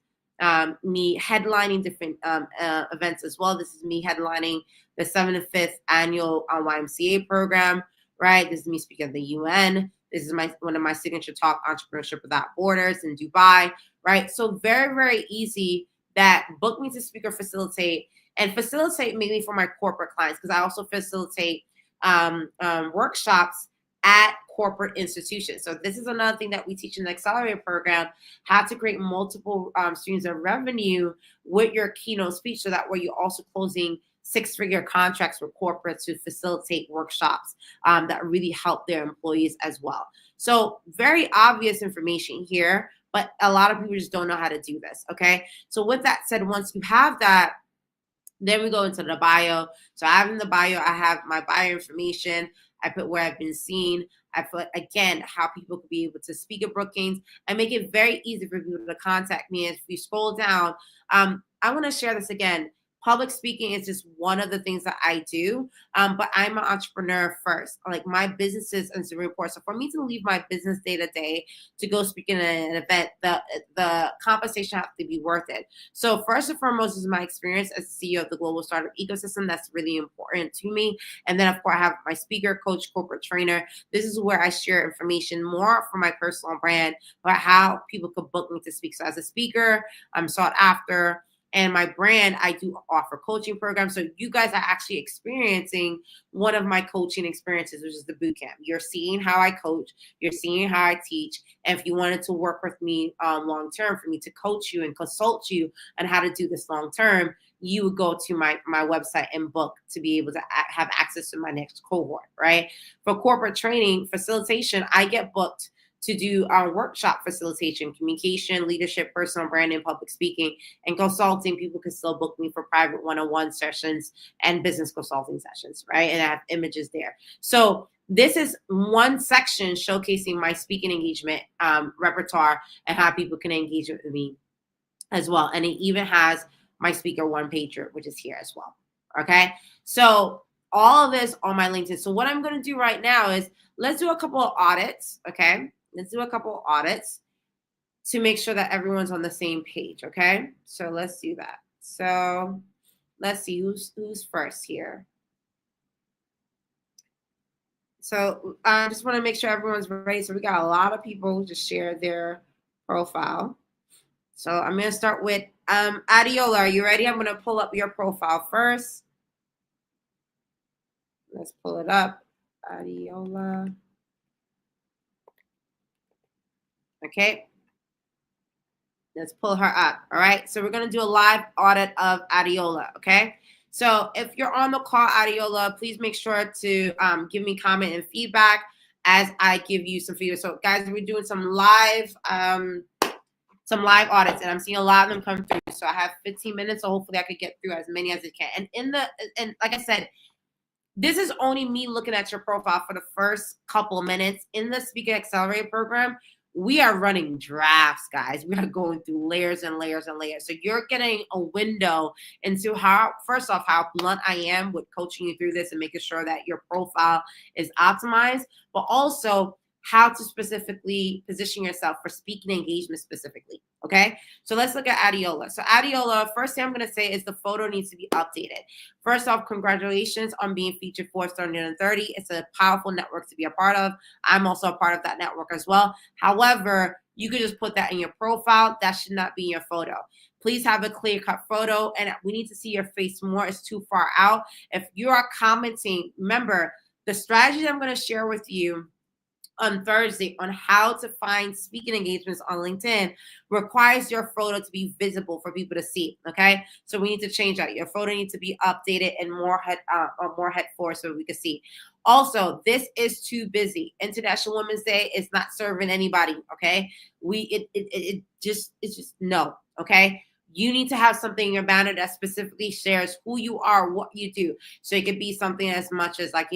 S1: me headlining different events as well. This is me headlining the 75th annual YMCA program, right? This is me speaking at the UN. This is one of my signature talk, Entrepreneurship Without Borders in Dubai, right? So very, very easy that book me to speak or facilitate, and facilitate mainly for my corporate clients, because I also facilitate workshops at corporate institutions. So this is another thing that we teach in the Accelerator program, how to create multiple streams of revenue with your keynote speech, so that way you're also closing 6-figure contracts with corporates to facilitate workshops that really help their employees as well. So very obvious information here, but a lot of people just don't know how to do this, okay? So with that said, once you have that, then we go into the bio. So I have in the bio, I have my bio information. I put where I've been seen. I put, again, how people could be able to speak at Brookings. I make it very easy for people to contact me. If you scroll down, I want to share this again. Public speaking is just one of the things that I do, but I'm an entrepreneur first. Like, my businesses and some report. So for me to leave my business day to day to go speak in an event, the compensation has to be worth it. So first and foremost is my experience as CEO of the global startup ecosystem. That's really important to me. And then, of course, I have my speaker, coach, corporate trainer. This is where I share information more for my personal brand about how people could book me to speak. So as a speaker, I'm sought after. And my brand, I do offer coaching programs. So you guys are actually experiencing one of my coaching experiences, which is the bootcamp. You're seeing how I coach. You're seeing how I teach. And if you wanted to work with me long term, for me to coach you and consult you on how to do this long term, you would go to my website and book to be able to have access to my next cohort, right? For corporate training, facilitation, I get booked to do workshop facilitation, communication, leadership, personal branding, public speaking, and consulting. People can still book me for private one-on-one sessions and business consulting sessions, right? And I have images there. So this is one section showcasing my speaking engagement repertoire and how people can engage with me as well. And it even has my speaker one-pager, which is here as well, okay? So all of this on my LinkedIn. So what I'm going to do right now is let's do a couple of audits, okay? Let's do a couple of audits to make sure that everyone's on the same page, okay? So let's do that. So let's see who's first here. So I just want to make sure everyone's ready. So we got a lot of people who just shared their profile. So I'm going to start with Adiola. Are you ready? I'm going to pull up your profile first. Let's pull it up. Adiola. Okay. Let's pull her up. All right. So we're going to do a live audit of Adiola. Okay. So if you're on the call, Adiola, please make sure to give me comment and feedback as I give you some feedback. So guys, we're doing some live audits, and I'm seeing a lot of them come through. So I have 15 minutes, so hopefully I could get through as many as I can. And like I said, this is only me looking at your profile for the first couple of minutes. In the Speaker Accelerator program, we are running drafts, guys. We are going through layers and layers and layers. So you're getting a window into how, first off, how blunt I am with coaching you through this and making sure that your profile is optimized, but also how to specifically position yourself for speaking engagement specifically. Okay. So let's look at Adiola. So Adiola, first thing I'm going to say is the photo needs to be updated. First off, congratulations on being featured 4-star under 30. It's a powerful network to be a part of. I'm also a part of that network as well. However, you could just put that in your profile. That should not be in your photo. Please have a clear-cut photo, and we need to see your face more. It's too far out. If you are commenting, remember, the strategy I'm going to share with you on Thursday on how to find speaking engagements on LinkedIn requires your photo to be visible for people to see. Okay, so we need to change that. Your photo needs to be updated and more head forward so we can see. Also, this is too busy. International Women's Day is not serving anybody. Okay, it's just no. Okay. You need to have something in your banner that specifically shares who you are, what you do. So it could be something as much as like,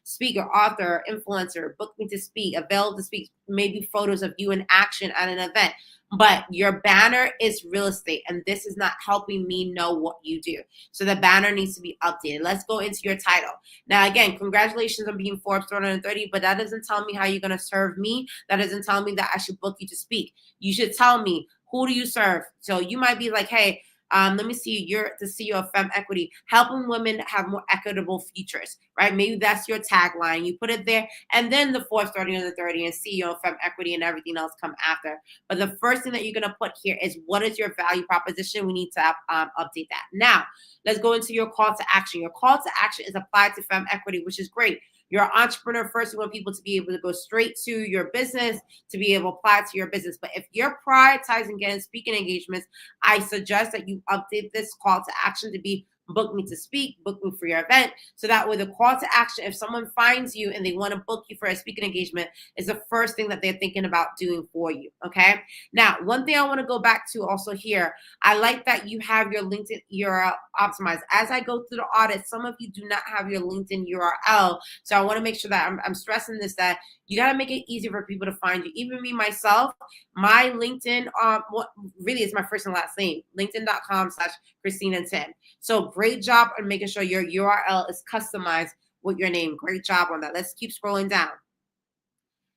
S1: speaker, author, influencer, book me to speak, available to speak, maybe photos of you in action at an event. But your banner is real estate, and this is not helping me know what you do. So the banner needs to be updated. Let's go into your title. Now, again, congratulations on being Forbes 130, but that doesn't tell me how you're going to serve me. That doesn't tell me that I should book you to speak. You should tell me, who do you serve? So you might be like, hey, let me see, you're the CEO of Femme Equity, helping women have more equitable futures, right? Maybe that's your tagline. You put it there, and then the 4-star under 30 and CEO of Femme Equity and everything else come after. But the first thing that you're going to put here is, what is your value proposition? We need to update that. Now, let's go into your call to action. Your call to action is applied to Femme Equity, which is great. You're an entrepreneur first. You want people to be able to go straight to your business, to be able to apply to your business. But if you're prioritizing getting speaking engagements, I suggest that you update this call to action to be book me to speak, book me for your event. So that way the call to action, if someone finds you and they want to book you for a speaking engagement, is the first thing that they're thinking about doing for you. Okay. Now, one thing I want to go back to also here, I like that you have your LinkedIn URL optimized. As I go through the audit, some of you do not have your LinkedIn URL. So I want to make sure that I'm stressing this, that you got to make it easy for people to find you. Even me, myself, my LinkedIn, what really is my first and last name, linkedin.com/Christina Tim. So great job on making sure your URL is customized with your name. Great job on that. Let's keep scrolling down.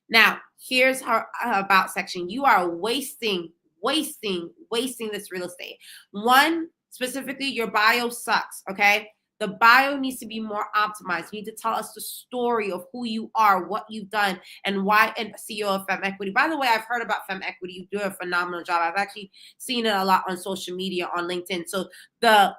S1: Now, here's her about section. You are wasting this real estate. One, specifically, your bio sucks, okay? The bio needs to be more optimized. You need to tell us the story of who you are, what you've done, and why, and CEO of Femme Equity. By the way, I've heard about Femme Equity. You do a phenomenal job. I've actually seen it a lot on social media, on LinkedIn. So the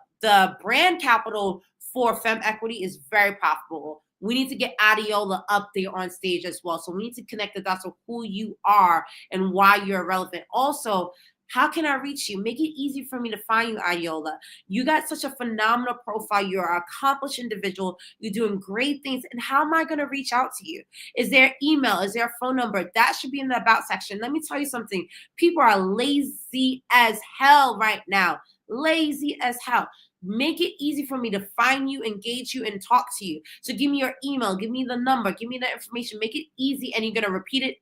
S1: brand capital for Femme Equity is very profitable. We need to get Adiola up there on stage as well. So we need to connect the dots of who you are and why you're relevant. Also, how can I reach you? Make it easy for me to find you, Adiola. You got such a phenomenal profile. You're an accomplished individual. You're doing great things. And how am I going to reach out to you? Is there email? Is there a phone number? That should be in the about section. Let me tell you something. People are lazy as hell right now. Lazy as hell. Make it easy for me to find you, engage you, and talk to you. So give me your email, give me the number, give me the information. Make it easy, and you're going to repeat it,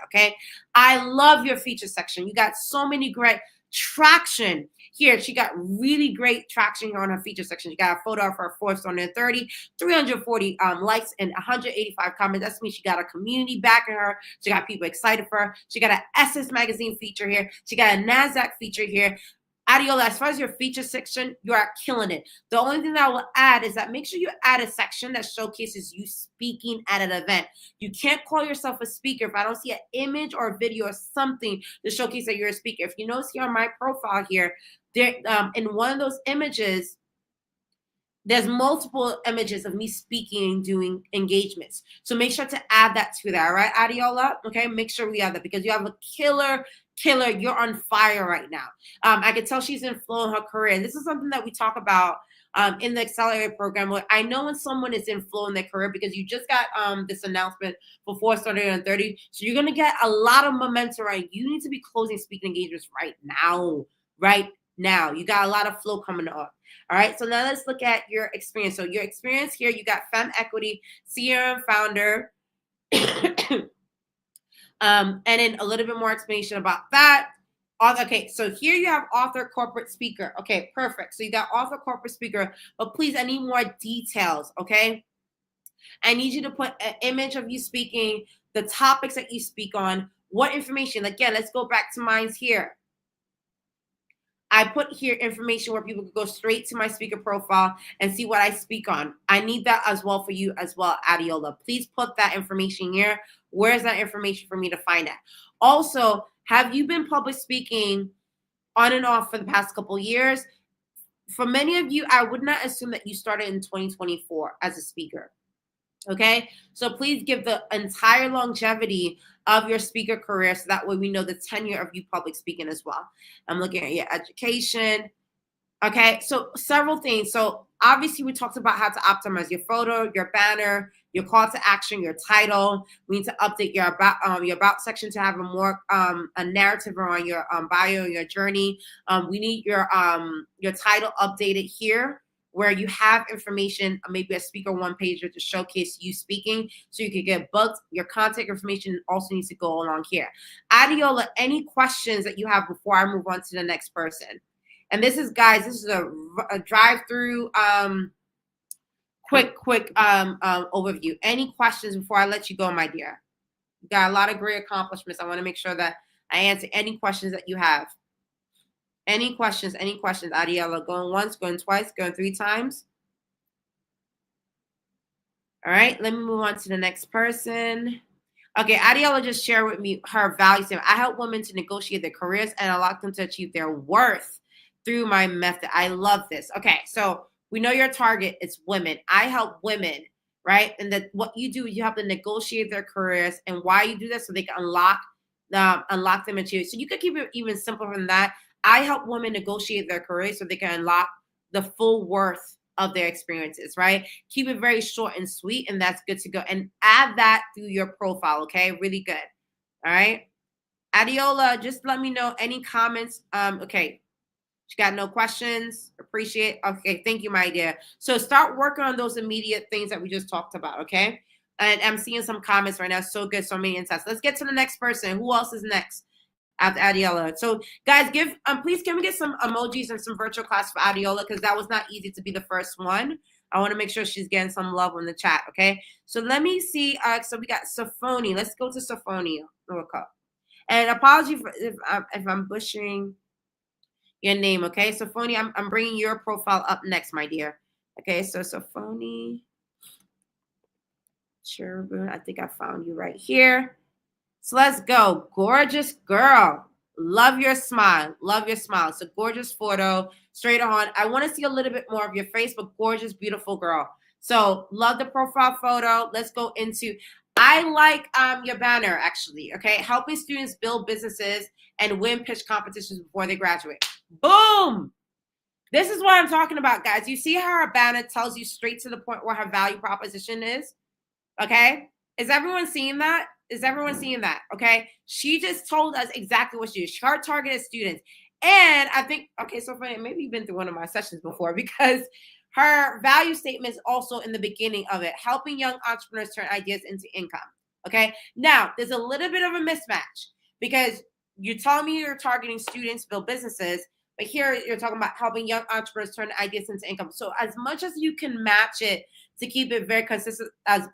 S1: okay? I love your feature section. You got so many great traction here. She got really great traction on her feature section. She got a photo of her Forbes under 30, 340 likes, and 185 comments. That means she got a community backing her. She got people excited for her. She got an Essence magazine feature here. She got a NASDAQ feature here. Adiola, as far as your feature section, you are killing it. The only thing that I will add is that make sure you add a section that showcases you speaking at an event. You can't call yourself a speaker if I don't see an image or a video or something to showcase that you're a speaker. If you notice here on my profile here, there in one of those images, there's multiple images of me speaking and doing engagements. So make sure to add that to that, all right, Adiola? Okay, make sure we have that because you have a killer. You're on fire right now. I can tell she's in flow in her career. And this is something that we talk about in the Accelerator program. I know when someone is in flow in their career because you just got this announcement for 4-star under 30. So you're going to get a lot of momentum, right? You need to be closing speaking engagements right now. You got a lot of flow coming up. All right, so now let's look at your experience. So your experience here, you got Femme Equity, CEO and founder. And then a little bit more explanation about that. Okay, so here you have author, corporate speaker. Okay, perfect. So you got author, corporate speaker, but please, I need more details, okay? I need you to put an image of you speaking, the topics that you speak on, what information. Again, let's go back to mine's here. I put here information where people can go straight to my speaker profile and see what I speak on. I need that as well for you as well, Adiola. Please put that information here. Where's that information for me to find it? Also, have you been public speaking on and off for the past couple years? For many of you, I would not assume that you started in 2024 as a speaker. Okay, so please give the entire longevity of your speaker career so that way we know the tenure of you public speaking as well. I'm looking at your education. Okay, so several things. So obviously we talked about how to optimize your photo, your banner, your call to action, your title. We need to update your about section to have a more a narrative around your bio and your journey. We need your title updated here where you have information, maybe a speaker one pager to showcase you speaking so you can get booked. Your contact information also needs to go along here. Adiola, any questions that you have before I move on to the next person? And this is, guys, this is a drive-through quick overview. Any questions before I let you go, my dear? You got a lot of great accomplishments. I want to make sure that I answer any questions that you have. Any questions, Adiola? Going once, going twice, going 3 times. All right, let me move on to the next person. Okay, Adiola just shared with me her value statement. I help women to negotiate their careers and allow them to achieve their worth through my method. I love this. Okay, so we know your target is women. I help women, right? And that what you do is you help them negotiate their careers, and why you do that so they can unlock them and achieve. So you could keep it even simpler than that. I help women negotiate their careers so they can unlock the full worth of their experiences, right? Keep it very short and sweet, and that's good to go. And add that through your profile, okay? Really good. All right. Adiola, just let me know any comments. Okay. She got no questions. Appreciate. Okay, thank you, my dear. So start working on those immediate things that we just talked about, okay? And I'm seeing some comments right now. So good, so many insights. Let's get to the next person. Who else is next after Adiola? So guys, please can we get some emojis and some virtual class for Adiola, because that was not easy to be the first one. I want to make sure she's getting some love in the chat, okay? So let me see. So we got Sophoni. Let's go to Sophoni. And apology for if I'm butchering your name, okay? So Sophoni, I'm bringing your profile up next, my dear. Okay, so Sophoni, Cherubin, I think I found you right here. So let's go. Gorgeous girl. Love your smile. Love your smile. So gorgeous photo, straight on. I want to see a little bit more of your face, but gorgeous, beautiful girl. So love the profile photo. Let's go into, I like your banner, actually, okay? Helping students build businesses and win pitch competitions before they graduate. Boom! This is what I'm talking about, guys. You see how her banner tells you straight to the point where her value proposition is? Okay? Is everyone seeing that? Is everyone seeing that? Okay? She just told us exactly what she is. Her target is students. And I think, okay, so funny, maybe you've been through one of my sessions before, because her value statement is also in the beginning of it, helping young entrepreneurs turn ideas into income. Okay? Now, there's a little bit of a mismatch, because you're telling me you're targeting students, build businesses, but here you're talking about helping young entrepreneurs turn ideas into income. So as much as you can match it to keep it very consistent as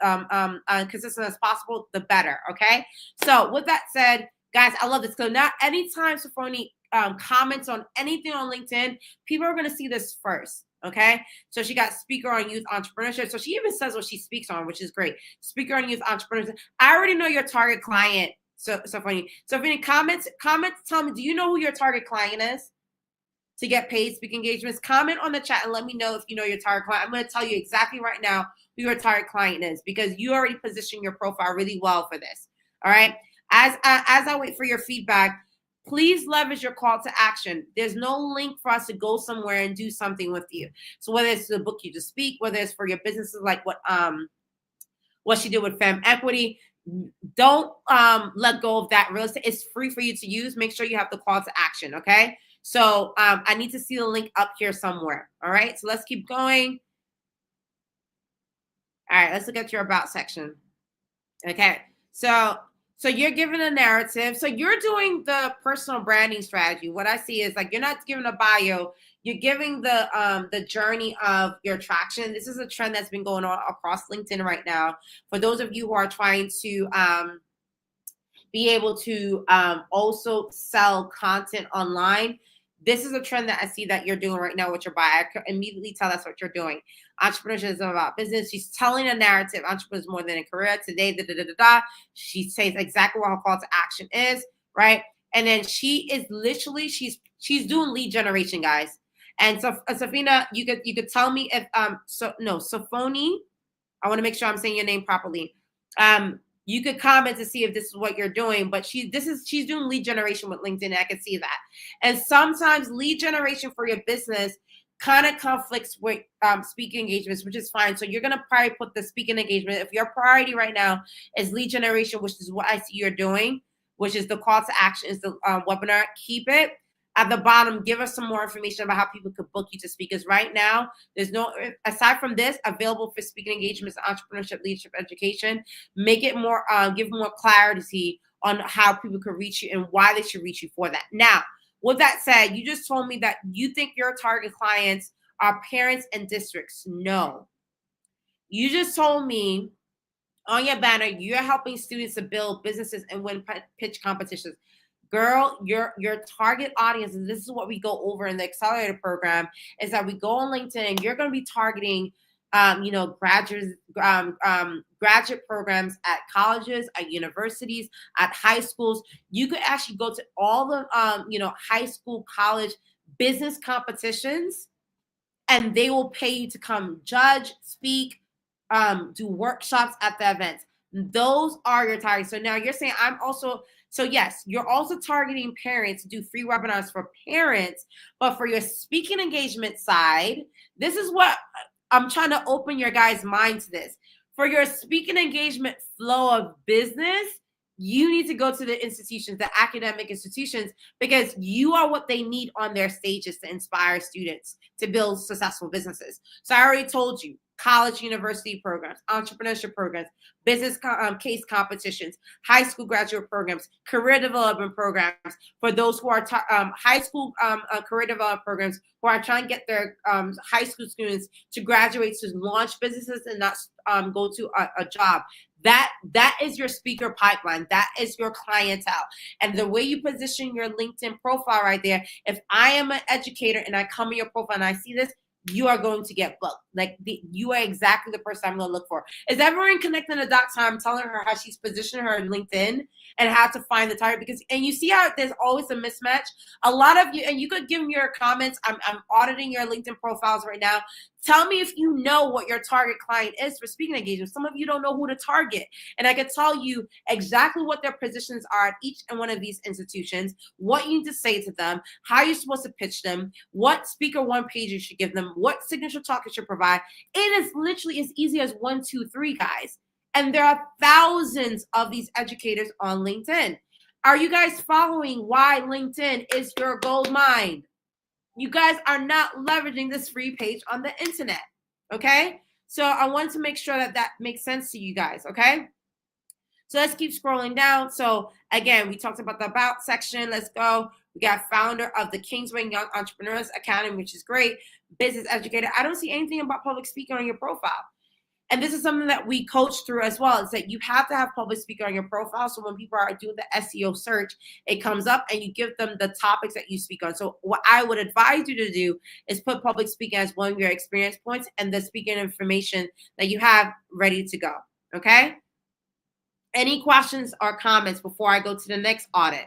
S1: possible, the better. Okay. So with that said, guys, I love this. So now, anytime Sophoni comments on anything on LinkedIn, people are going to see this first. Okay. So she got speaker on youth entrepreneurship. So she even says what she speaks on, which is great. Speaker on youth entrepreneurship. I already know your target client. So funny. So if any comments, tell me, do you know who your target client is to get paid speaking engagements? Comment on the chat and let me know if you know your target client. I'm going to tell you exactly right now who your target client is, because you already positioned your profile really well for this. All right. As I wait for your feedback, please leverage your call to action. There's no link for us to go somewhere and do something with you. So whether it's to book you to speak, whether it's for your businesses, like what she did with Femme Equity, don't let go of that real estate. It's free for you to use. Make sure you have the call to action. Okay. So I need to see the link up here somewhere. All right. So let's keep going. All right. Let's look at your about section. Okay. So So you're giving a narrative. So you're doing the personal branding strategy. What I see is like you're not giving a bio, you're giving the journey of your traction. This is a trend that's been going on across LinkedIn right now. For those of you who are trying to be able to also sell content online. This is a trend that I see that you're doing right now with your bio. I can immediately tell that's what you're doing. Entrepreneurship is about business. She's telling a narrative. Entrepreneurs more than a career. Today, da da da da da. She says exactly what her call to action is, right? And then she is literally she's doing lead generation, guys. And so, Safina, you could tell me if Sophoni. I want to make sure I'm saying your name properly. You could comment to see if this is what you're doing, but she's doing lead generation with LinkedIn. I can see that. And sometimes lead generation for your business kind of conflicts with speaking engagements, which is fine. So you're going to probably put the speaking engagement. If your priority right now is lead generation, which is what I see you're doing, which is the call to action is the webinar, keep it. At the bottom, give us some more information about how people could book you to speak. Because right now, there's no, aside from this, available for speaking engagements, entrepreneurship, leadership, education. Make it more, give more clarity on how people could reach you and why they should reach you for that. Now, with that said, you just told me that you think your target clients are parents and districts. No. You just told me on your banner, you're helping students to build businesses and win pitch competitions. Girl, your target audience, and this is what we go over in the accelerator program, is that we go on LinkedIn and you're going to be targeting graduate programs at colleges, at universities, at high schools. You could actually go to all the high school, college business competitions, and they will pay you to come judge, speak, do workshops at the events. Those are your targets. So now you're saying yes, you're also targeting parents to do free webinars for parents, but for your speaking engagement side, this is what I'm trying to open your guys' mind to this. For your speaking engagement flow of business, you need to go to the institutions, the academic institutions, because you are what they need on their stages to inspire students to build successful businesses. So I already told you, college, university programs, entrepreneurship programs, business case competitions, high school graduate programs, career development programs for those who are high school career development programs who are trying to get their high school students to graduate to launch businesses and not go to a job. That is your speaker pipeline. That is your clientele. And the way you position your LinkedIn profile right there, if I am an educator and I come in your profile and I see this, you are going to get booked. You are exactly the person I'm going to look for. Is everyone connecting the dots? How I'm telling her how she's positioning her LinkedIn and how to find the target? And you see how there's always a mismatch. A lot of you, and you could give me your comments. I'm auditing your LinkedIn profiles right now. Tell me if you know what your target client is for speaking engagements. Some of you don't know who to target. And I can tell you exactly what their positions are at each and one of these institutions, what you need to say to them, how you're supposed to pitch them, what speaker one page you should give them, what signature talk you should provide. It is literally as easy as 1, 2, 3, guys. And there are thousands of these educators on LinkedIn. Are you guys following why LinkedIn is your gold mine? You guys are not leveraging this free page on the internet, okay? So I want to make sure that makes sense to you guys, okay? So let's keep scrolling down. So again, we talked about the about section. Let's go. We got founder of the Kingsway Young Entrepreneurs Academy, which is great. Business educator. I don't see anything about public speaking on your profile. And this is something that we coach through as well. It's that you have to have public speaker on your profile. So when people are doing the SEO search, it comes up and you give them the topics that you speak on. So what I would advise you to do is put public speaking as one of your experience points and the speaking information that you have ready to go. Okay? Any questions or comments before I go to the next audit?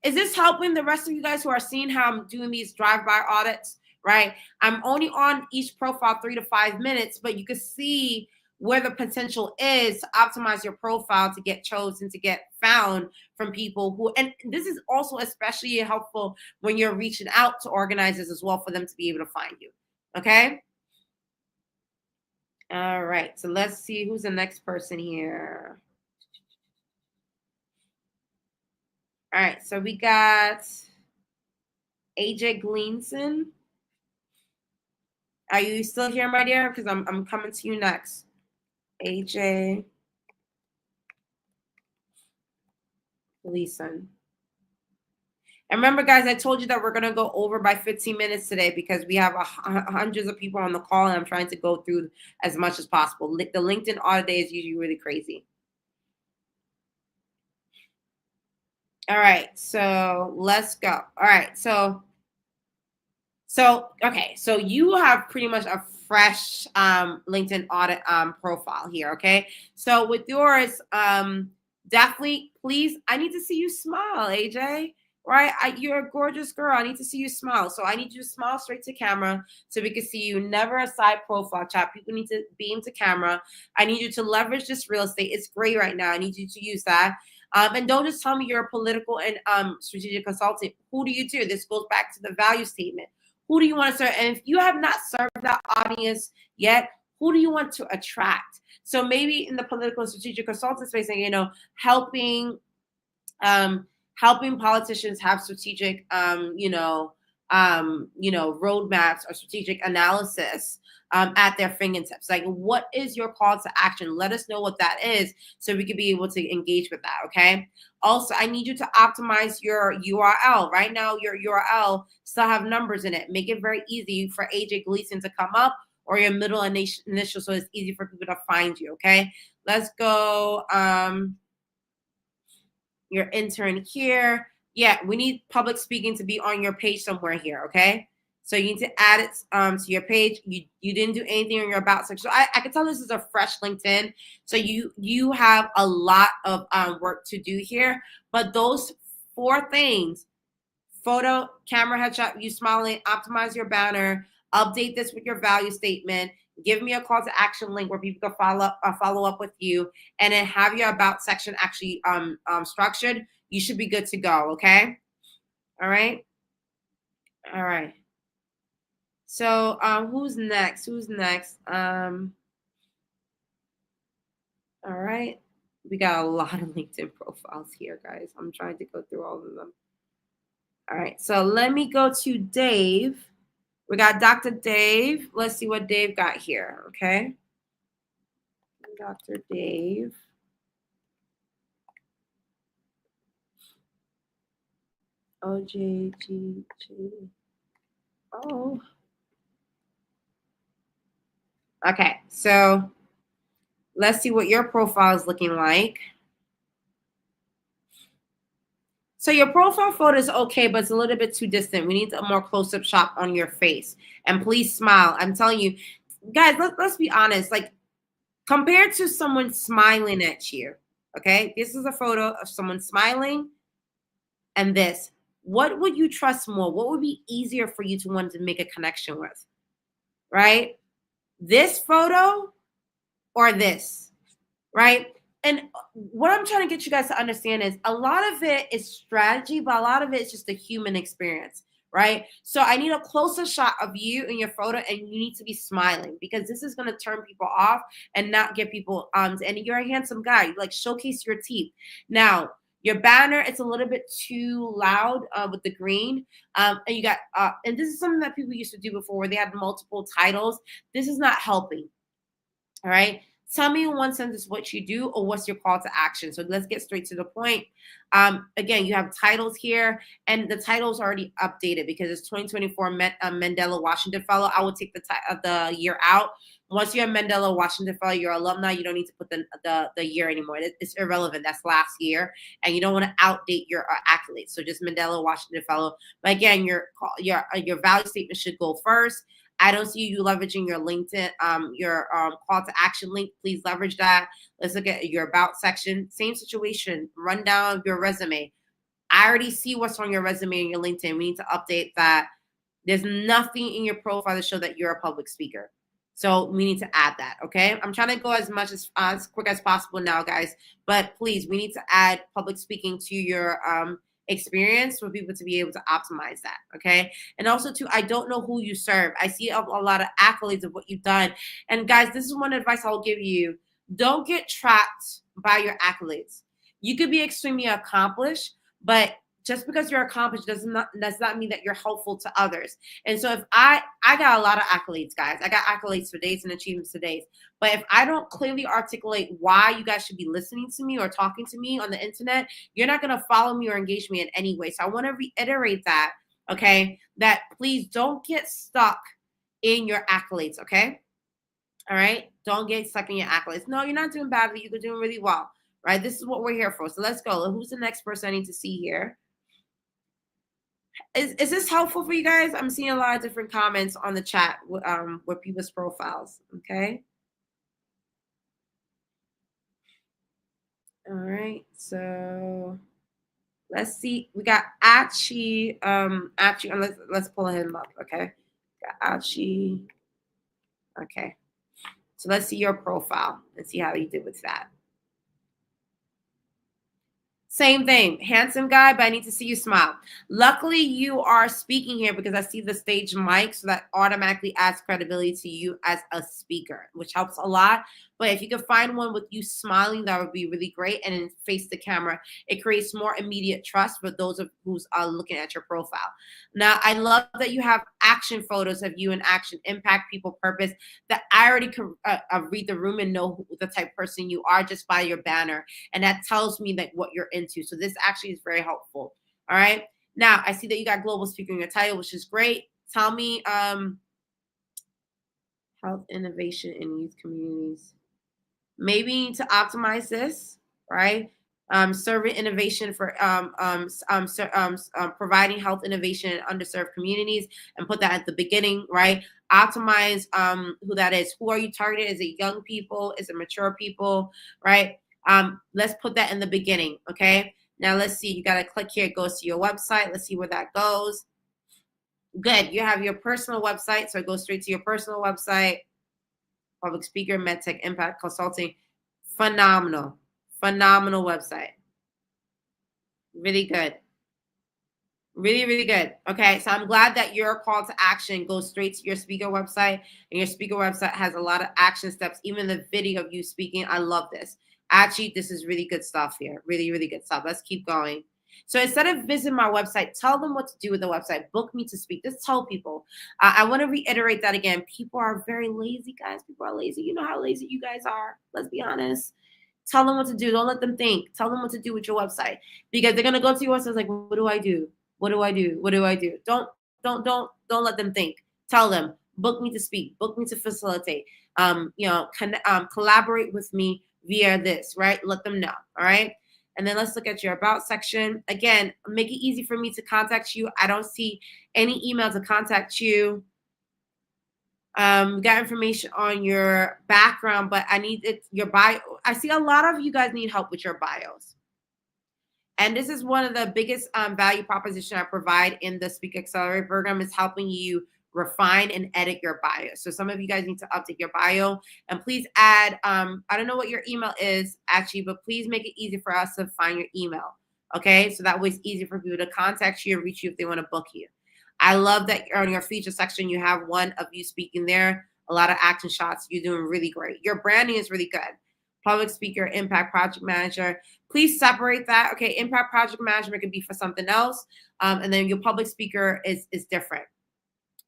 S1: Is this helping the rest of you guys who are seeing how I'm doing these drive-by audits? Right? I'm only on each profile 3 to 5 minutes, but you can see where the potential is to optimize your profile to get chosen, to get found from people who, and this is also especially helpful when you're reaching out to organizers as well for them to be able to find you. Okay? All right. So let's see who's the next person here. All right. So we got AJ Gleason. Are you still here, my dear? Because I'm coming to you next. AJ. Listen. And remember, guys, I told you that we're going to go over by 15 minutes today because we have hundreds of people on the call, and I'm trying to go through as much as possible. The LinkedIn audit day is usually really crazy. All right, so let's go. All right, so okay, so you have pretty much a fresh LinkedIn audit profile here. Okay, so with yours, definitely, please, I need to see you smile, AJ. Right, you're a gorgeous girl. I need to see you smile. So I need you to smile straight to camera so we can see you. Never a side profile chat. People need to beam to camera. I need you to leverage this real estate. It's great right now. I need you to use that. And don't just tell me you're a political and strategic consultant. Who do you do? This goes back to the value statement. Who do you want to serve? And if you have not served that audience yet, who do you want to attract? So maybe in the political and strategic consultant space, helping helping politicians have strategic roadmaps or strategic analysis at their fingertips. Like, what is your call to action? Let us know what that is so we can be able to engage with that. Okay. Also, I need you to optimize your URL. Right now, your URL still have numbers in it. Make it very easy for AJ Gleason to come up, or your middle initial, so it's easy for people to find you. Okay. Let's go. Your intern here. Yeah, we need public speaking to be on your page somewhere here, okay? So you need to add it to your page. You didn't do anything on your about section. So I can tell this is a fresh LinkedIn. So you have a lot of work to do here. But those 4 things: photo, camera, headshot, you smiling, optimize your banner, update this with your value statement, give me a call to action link where people can follow up with you, and then have your about section actually structured. You should be good to go. Okay. All right. All right. So who's next? All right. We got a lot of LinkedIn profiles here, guys. I'm trying to go through all of them. All right. So let me go to Dave. We got Dr. Dave. Let's see what Dave got here. Okay. Dr. Dave. OJGG. Oh. Okay. So let's see what your profile is looking like. So your profile photo is okay, but it's a little bit too distant. We need a more close-up shot on your face. And please smile. I'm telling you, guys, let's be honest. Like, compared to someone smiling at you, okay? This is a photo of someone smiling, and this. What would you trust more? What would be easier for you to want to make a connection with, right? This photo or this, right? And what I'm trying to get you guys to understand is a lot of it is strategy, but a lot of it is just the human experience, right? So I need a closer shot of you in your photo, and you need to be smiling, because this is going to turn people off and not get people and you're a handsome guy. Like, showcase your teeth. Now, your banner, it's a little bit too loud with the green. And you got and this is something that people used to do before, where they had multiple titles. This is not helping. All right. Tell me in one sentence what you do, or what's your call to action. So let's get straight to the point. Again, you have titles here, and the title's already updated because it's 2024 Mandela Washington Fellow. I will take the year out. Once you're a Mandela Washington Fellow, you're alumni, you don't need to put the year anymore. It's irrelevant. That's last year, and you don't want to outdate your accolades. So just Mandela Washington Fellow. But again, your value statement should go first. I don't see you leveraging your LinkedIn, your call to action link. Please leverage that. Let's look at your about section. Same situation. Run down your resume. I already see what's on your resume and your LinkedIn. We need to update that. There's nothing in your profile to show that you're a public speaker. So we need to add that, okay? I'm trying to go as quick as possible now, guys. But please, we need to add public speaking to your experience for people to be able to optimize that, okay? And also, too, I don't know who you serve. I see a lot of accolades of what you've done. And guys, this is one advice I'll give you. Don't get trapped by your accolades. You could be extremely accomplished, but just because you're accomplished does not mean that you're helpful to others. And so if I got a lot of accolades, guys. I got accolades for days and achievements for days. But if I don't clearly articulate why you guys should be listening to me or talking to me on the internet, you're not going to follow me or engage me in any way. So I want to reiterate that, okay? That please don't get stuck in your accolades, okay? All right? Don't get stuck in your accolades. No, you're not doing badly. You're doing really well, right? This is what we're here for. So let's go. Who's the next person I need to see here? Is this helpful for you guys? I'm seeing a lot of different comments on the chat with people's profiles. Okay. All right. So let's see. We got Achi. Let's pull him up. Okay. Got Achi. Okay. So let's see your profile and see how you did with that. Same thing, handsome guy, but I need to see you smile. Luckily, you are speaking here because I see the stage mic, so that automatically adds credibility to you as a speaker, which helps a lot. But if you could find one with you smiling, that would be really great. And then face the camera, it creates more immediate trust for those of who's looking at your profile. Now, I love that you have action photos of you in action, impact, people, purpose. That I already can read the room and know who the type of person you are just by your banner. And that tells me that what you're into. So this actually is very helpful. All right. Now I see that you got global speaker in your title, which is great. Tell me health innovation in youth communities. Maybe you need to optimize this, right? Serving innovation for providing health innovation in underserved communities, and put that at the beginning, right? Optimize who that is. Who are you targeting? Is it young people? Is it mature people, right? Let's put that in the beginning, okay? Now let's see. You got to click here. It goes to your website. Let's see where that goes. Good. You have your personal website, so it goes straight to your personal website. Public speaker, MedTech, Impact Consulting. Phenomenal. Phenomenal website. Really good. Really, really good. Okay, so I'm glad that your call to action goes straight to your speaker website, and your speaker website has a lot of action steps, even the video of you speaking. I love this. Actually, this is really good stuff here. Really, really good stuff. Let's keep going. So instead of visiting my website, tell them what to do with the website. Book me to speak. Just tell people. I want to reiterate that again. People are very lazy, guys. People are lazy. You know how lazy you guys are. Let's be honest. Tell them what to do. Don't let them think. Tell them what to do with your website, because they're gonna go to your website like, what do I do? What do I do? What do I do? Don't let them think. Tell them, book me to speak, book me to facilitate. Collaborate with me via this, right? Let them know. All right. And then let's look at your about section. Again, make it easy for me to contact you. I don't see any email to contact you. Got information on your background, but I need your bio. I see a lot of you guys need help with your bios. And this is one of the biggest value proposition I provide in the Speak Accelerate program, is helping you refine and edit your bio. So some of you guys need to update your bio, and please add, I don't know what your email is actually, but please make it easy for us to find your email. Okay. So that way it's easy for people to contact you and reach you if they want to book you. I love that on your feature section, you have one of you speaking there, a lot of action shots. You're doing really great. Your branding is really good. Public speaker, impact project manager. Please separate that. Okay, impact project management could be for something else. And then your public speaker is different.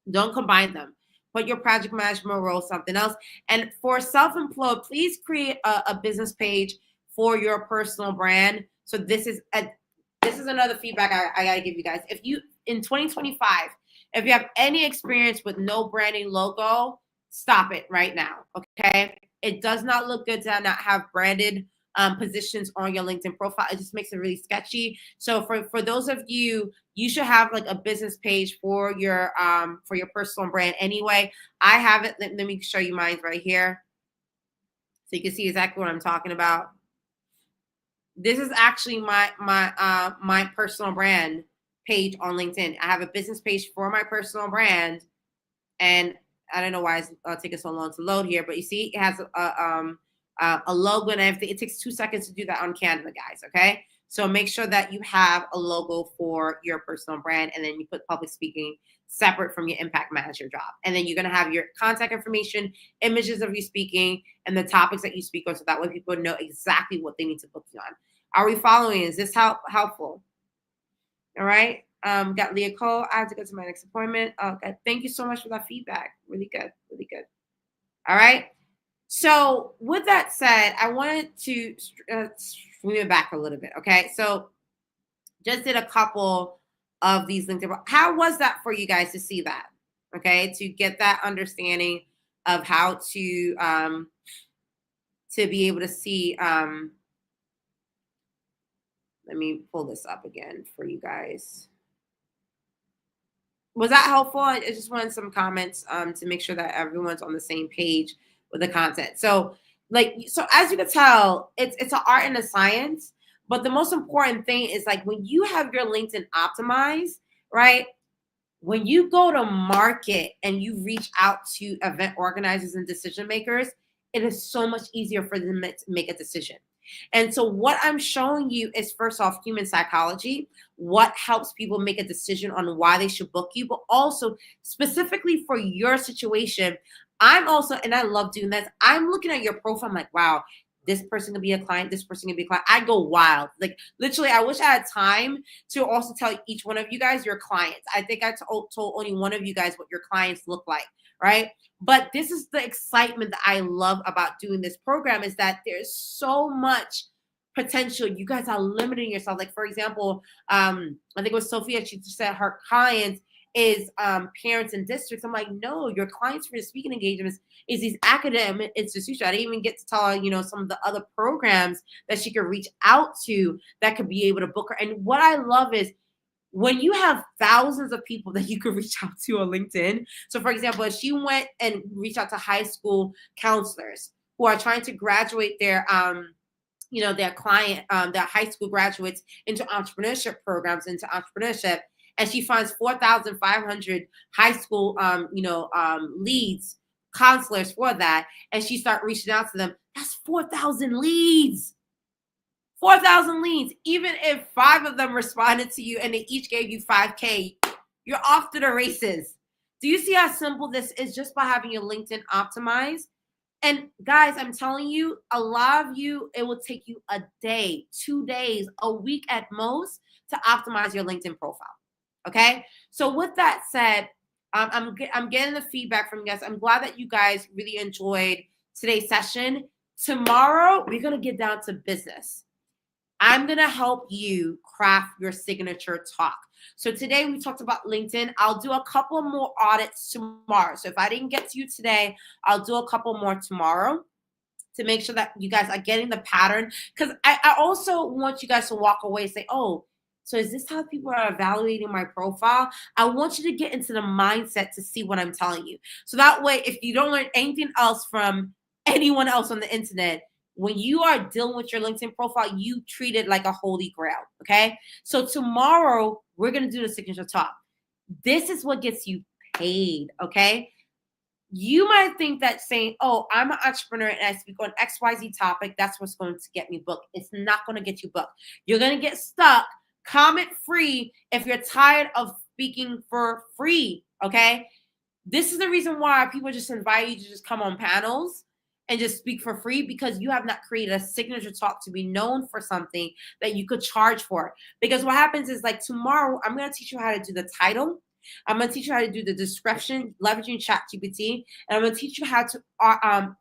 S1: Don't combine them. Put your project management role something else. And for self-employed, please create a business page for your personal brand. So this is another feedback I gotta give you guys. If you in 2025, if you have any experience with no branding logo, stop it right now. Okay. It does not look good to not have branded positions on your LinkedIn profile. It just makes it really sketchy. So for those of you, you should have like a business page for your personal brand anyway. I have it. Let me show you mine right here, so you can see exactly what I'm talking about. This is actually my personal brand page on LinkedIn. I have a business page for my personal brand, and I don't know why it's taking so long to load here, but you see it has a logo and everything. It takes 2 seconds to do that on Canva, guys. Okay, so make sure that you have a logo for your personal brand, and then you put public speaking separate from your impact manager job. And then you're going to have your contact information, images of you speaking, and the topics that you speak on, so that way people know exactly what they need to book you on. Are we following? Is this helpful? All right. Got Leah Cole. I have to go to my next appointment. Okay. Thank you so much for that feedback. Really good. Really good. All right. So with that said, I wanted to swing it back a little bit. Okay. So just did a couple of these LinkedIn. How was that for you guys to see that? Okay. To get that understanding of how to be able to see, let me pull this up again for you guys. Was that helpful? I just wanted some comments to make sure that everyone's on the same page with the content. So, so as you can tell, it's an art and a science. But the most important thing is like when you have your LinkedIn optimized, right? When you go to market and you reach out to event organizers and decision makers, it is so much easier for them to make a decision. And so, what I'm showing you is first off, human psychology, what helps people make a decision on why they should book you, but also specifically for your situation. I'm also, and I love doing this, I'm looking at your profile. I'm like, wow, this person can be a client, this person can be a client. I go wild. Like, literally, I wish I had time to also tell each one of you guys your clients. I think I told only one of you guys what your clients look like, right? But this is the excitement that I love about doing this program is that there's so much potential. You guys are limiting yourself. Like, for example, I think it was Sophia, she said her clients is parents and districts. I'm like, no, your clients for your speaking engagements is these academic institutions. I didn't even get to tell her, some of the other programs that she could reach out to that could be able to book her. And what I love is when you have thousands of people that you could reach out to on LinkedIn. So for example, if she went and reached out to high school counselors who are trying to graduate their their client, their high school graduates into entrepreneurship programs, into entrepreneurship, and she finds 4,500 high school, leads, counselors for that, and she start reaching out to them. That's 4,000 leads. 4,000 leads. Even if 5 of them responded to you and they each gave you 5K, you're off to the races. Do you see how simple this is just by having your LinkedIn optimized? And guys, I'm telling you, a lot of you, it will take you a day, 2 days, a week at most to optimize your LinkedIn profile. Okay. So with that said, I'm getting the feedback from you guys. I'm glad that you guys really enjoyed today's session. Tomorrow, we're going to get down to business. I'm going to help you craft your signature talk. So today we talked about LinkedIn. I'll do a couple more audits tomorrow. So if I didn't get to you today, I'll do a couple more tomorrow to make sure that you guys are getting the pattern. Because I also want you guys to walk away and say, oh, so is this how people are evaluating my profile? I want you to get into the mindset to see what I'm telling you. So that way, if you don't learn anything else from anyone else on the internet, when you are dealing with your LinkedIn profile, you treat it like a holy grail, okay? So tomorrow, we're going to do the signature talk. This is what gets you paid, okay? You might think that saying, oh, I'm an entrepreneur and I speak on XYZ topic, that's what's going to get me booked. It's not going to get you booked. You're going to get stuck. Comment free if you're tired of speaking for free, okay? This is the reason why people just invite you to just come on panels and just speak for free, because you have not created a signature talk to be known for something that you could charge for. Because what happens is, like, tomorrow, I'm going to teach you how to do the title. I'm going to teach you how to do the description, leveraging ChatGPT, and I'm going to teach you how to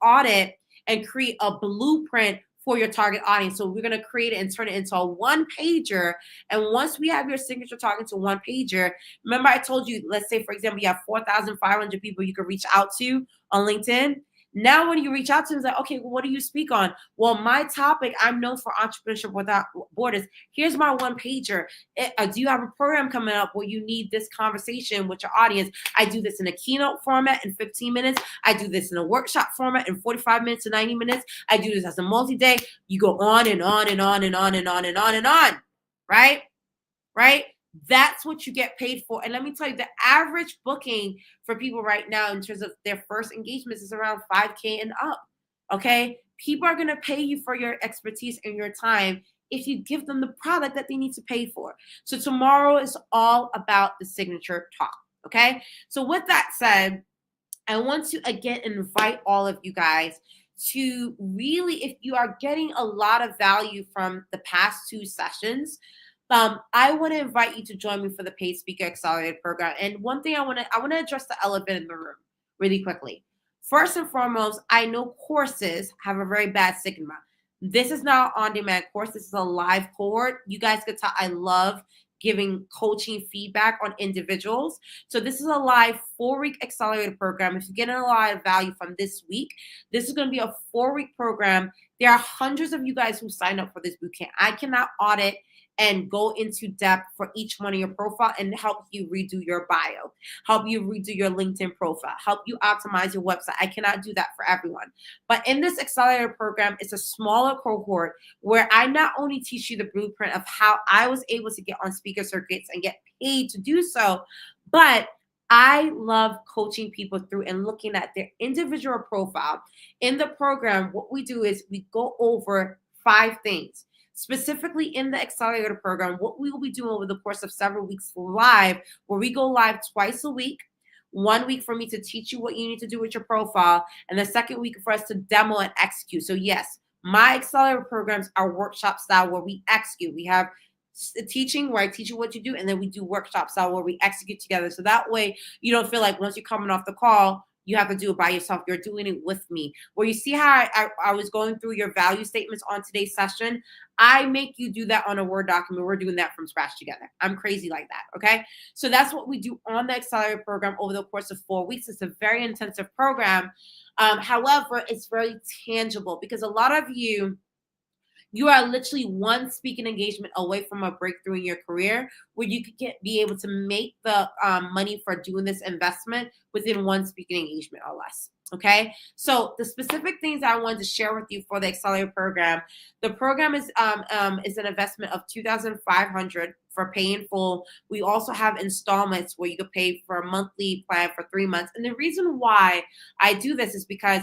S1: audit and create a blueprint for your target audience. So we're going to create it and turn it into a one-pager. And once we have your signature talk into one-pager, remember I told you, let's say, for example, you have 4,500 people you can reach out to on LinkedIn. Now, when you reach out to them, it's like, okay, well, what do you speak on? Well, my topic, I'm known for entrepreneurship without borders. Here's my one pager. Do you have a program coming up where you need this conversation with your audience? I do this in a keynote format in 15 minutes. I do this in a workshop format in 45 minutes to 90 minutes. I do this as a multi-day. You go on and on and on and on and on and on and on, right? Right? That's what you get paid for. And let me tell you, the average booking for people right now in terms of their first engagements is around 5K and up. Okay. People are going to pay you for your expertise and your time if you give them the product that they need to pay for. So tomorrow is all about the signature talk. Okay. So with that said, I want to again invite all of you guys to really, if you are getting a lot of value from the past 2 sessions, I want to invite you to join me for the Paid Speaker Accelerated program. And one thing I want to address the elephant in the room really quickly. First and foremost, I know courses have a very bad stigma. This is not an on-demand course. This is a live cohort. You guys could tell I love giving coaching feedback on individuals. So this is a live 4-week accelerated program. If you're getting a lot of value from this week, this is going to be a 4-week program. There are hundreds of you guys who signed up for this bootcamp. I cannot audit and go into depth for each one of your profile and help you redo your bio, help you redo your LinkedIn profile, help you optimize your website. I cannot do that for everyone. But in this accelerator program, it's a smaller cohort where I not only teach you the blueprint of how I was able to get on speaker circuits and get paid to do so, but I love coaching people through and looking at their individual profile. In the program, what we do is we go over 5 things. Specifically in the accelerator program, what we will be doing over the course of several weeks live, where we go live twice a week. 1 week for me to teach you what you need to do with your profile, and the second week for us to demo and execute. So yes, my accelerator programs are workshop style where we execute. We have teaching where I teach you what you do, and then we do workshop style where we execute together. So that way you don't feel like once you're coming off the call, you have to do it by yourself. You're doing it with me. Where you see how I was going through your value statements on today's session, I make you do that on a Word document. We're doing that from scratch together. I'm crazy like that, okay? So that's what we do on the Accelerator program over the course of 4 weeks. It's a very intensive program. However, it's very tangible because a lot of you are literally one speaking engagement away from a breakthrough in your career where you could be able to make the money for doing this investment within one speaking engagement or less. Okay, so the specific things I wanted to share with you for the Accelerator program, the program is an investment of $2,500 for pay in full. We also have installments where you could pay for a monthly plan for 3 months. And the reason why I do this is because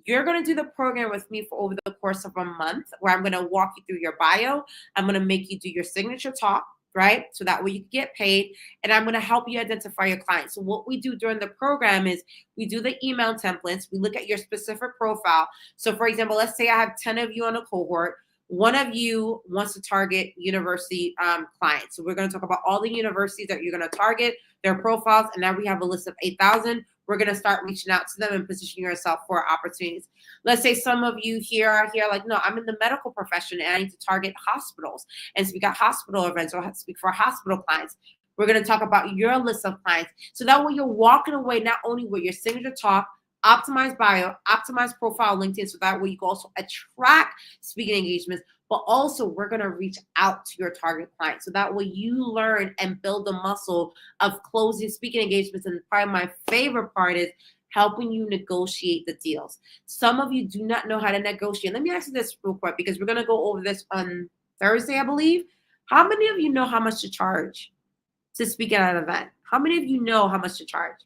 S1: you're going to do the program with me for over the course of a month where I'm going to walk you through your bio. I'm going to make you do your signature talk, right? So that way you can get paid. And I'm going to help you identify your clients. So what we do during the program is we do the email templates. We look at your specific profile. So for example, let's say I have 10 of you on a cohort. One of you wants to target university clients. So we're going to talk about all the universities that you're going to target, their profiles. And now we have a list of 8,000. We're going to start reaching out to them and positioning yourself for opportunities. Let's say some of you here are here like, no, I'm in the medical profession and I need to target hospitals and speak at hospital events or speak for hospital clients. We're going to talk about your list of clients. So that way you're walking away not only with your signature talk, optimize bio, optimize profile LinkedIn, so that way you can also attract speaking engagements, but also we're going to reach out to your target client. So that way you learn and build the muscle of closing speaking engagements. And probably my favorite part is helping you negotiate the deals. Some of you do not know how to negotiate. Let me ask you this real quick because we're going to go over this on Thursday, I believe. How many of you know how much to charge to speak at an event? How many of you know how much to charge?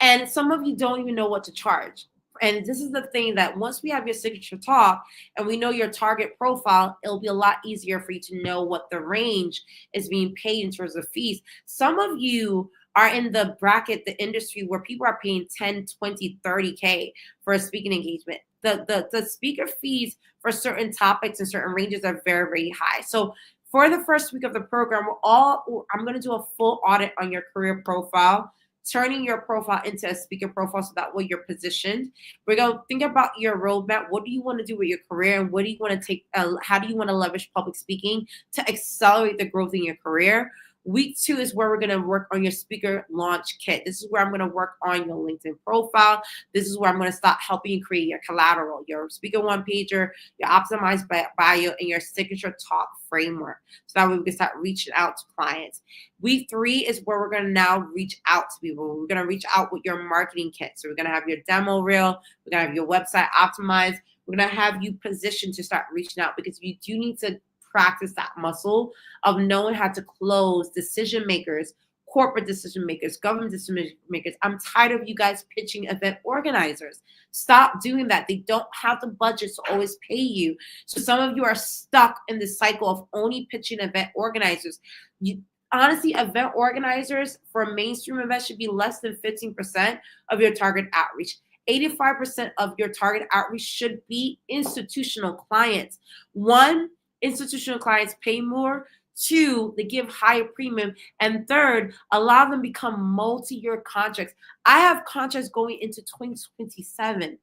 S1: And some of you don't even know what to charge. And this is the thing that once we have your signature talk and we know your target profile, it'll be a lot easier for you to know what the range is being paid in terms of fees. Some of you are in the bracket, the industry where people are paying 10, 20, 30K for a speaking engagement. The speaker fees for certain topics and certain ranges are very, very high. So for the first week of the program, I'm going to do a full audit on your career profile, turning your profile into a speaker profile so that way you're positioned. We're going to think about your roadmap. What do you want to do with your career? And what do you want to take? How do you want to leverage public speaking to accelerate the growth in your career? Week 2 is where we're going to work on your speaker launch kit. This is where I'm going to work on your LinkedIn profile. This is where I'm going to start helping you create your collateral, your speaker one-pager, your optimized bio, and your signature talk framework. So that way we can start reaching out to clients. Week 3 is where we're going to now reach out to people. We're going to reach out with your marketing kit. So we're going to have your demo reel. We're going to have your website optimized. We're going to have you positioned to start reaching out because you do need to practice that muscle of knowing how to close decision makers, corporate decision makers, government decision makers. I'm tired of you guys pitching event organizers. Stop doing that. They don't have the budget to always pay you. So some of you are stuck in the cycle of only pitching event organizers. Honestly, event organizers for a mainstream event should be less than 15% of your target outreach. 85% of your target outreach should be institutional clients. One, institutional clients pay more. 2, they give higher premium. And 3rd, a lot of them become multi-year contracts. I have contracts going into 2027.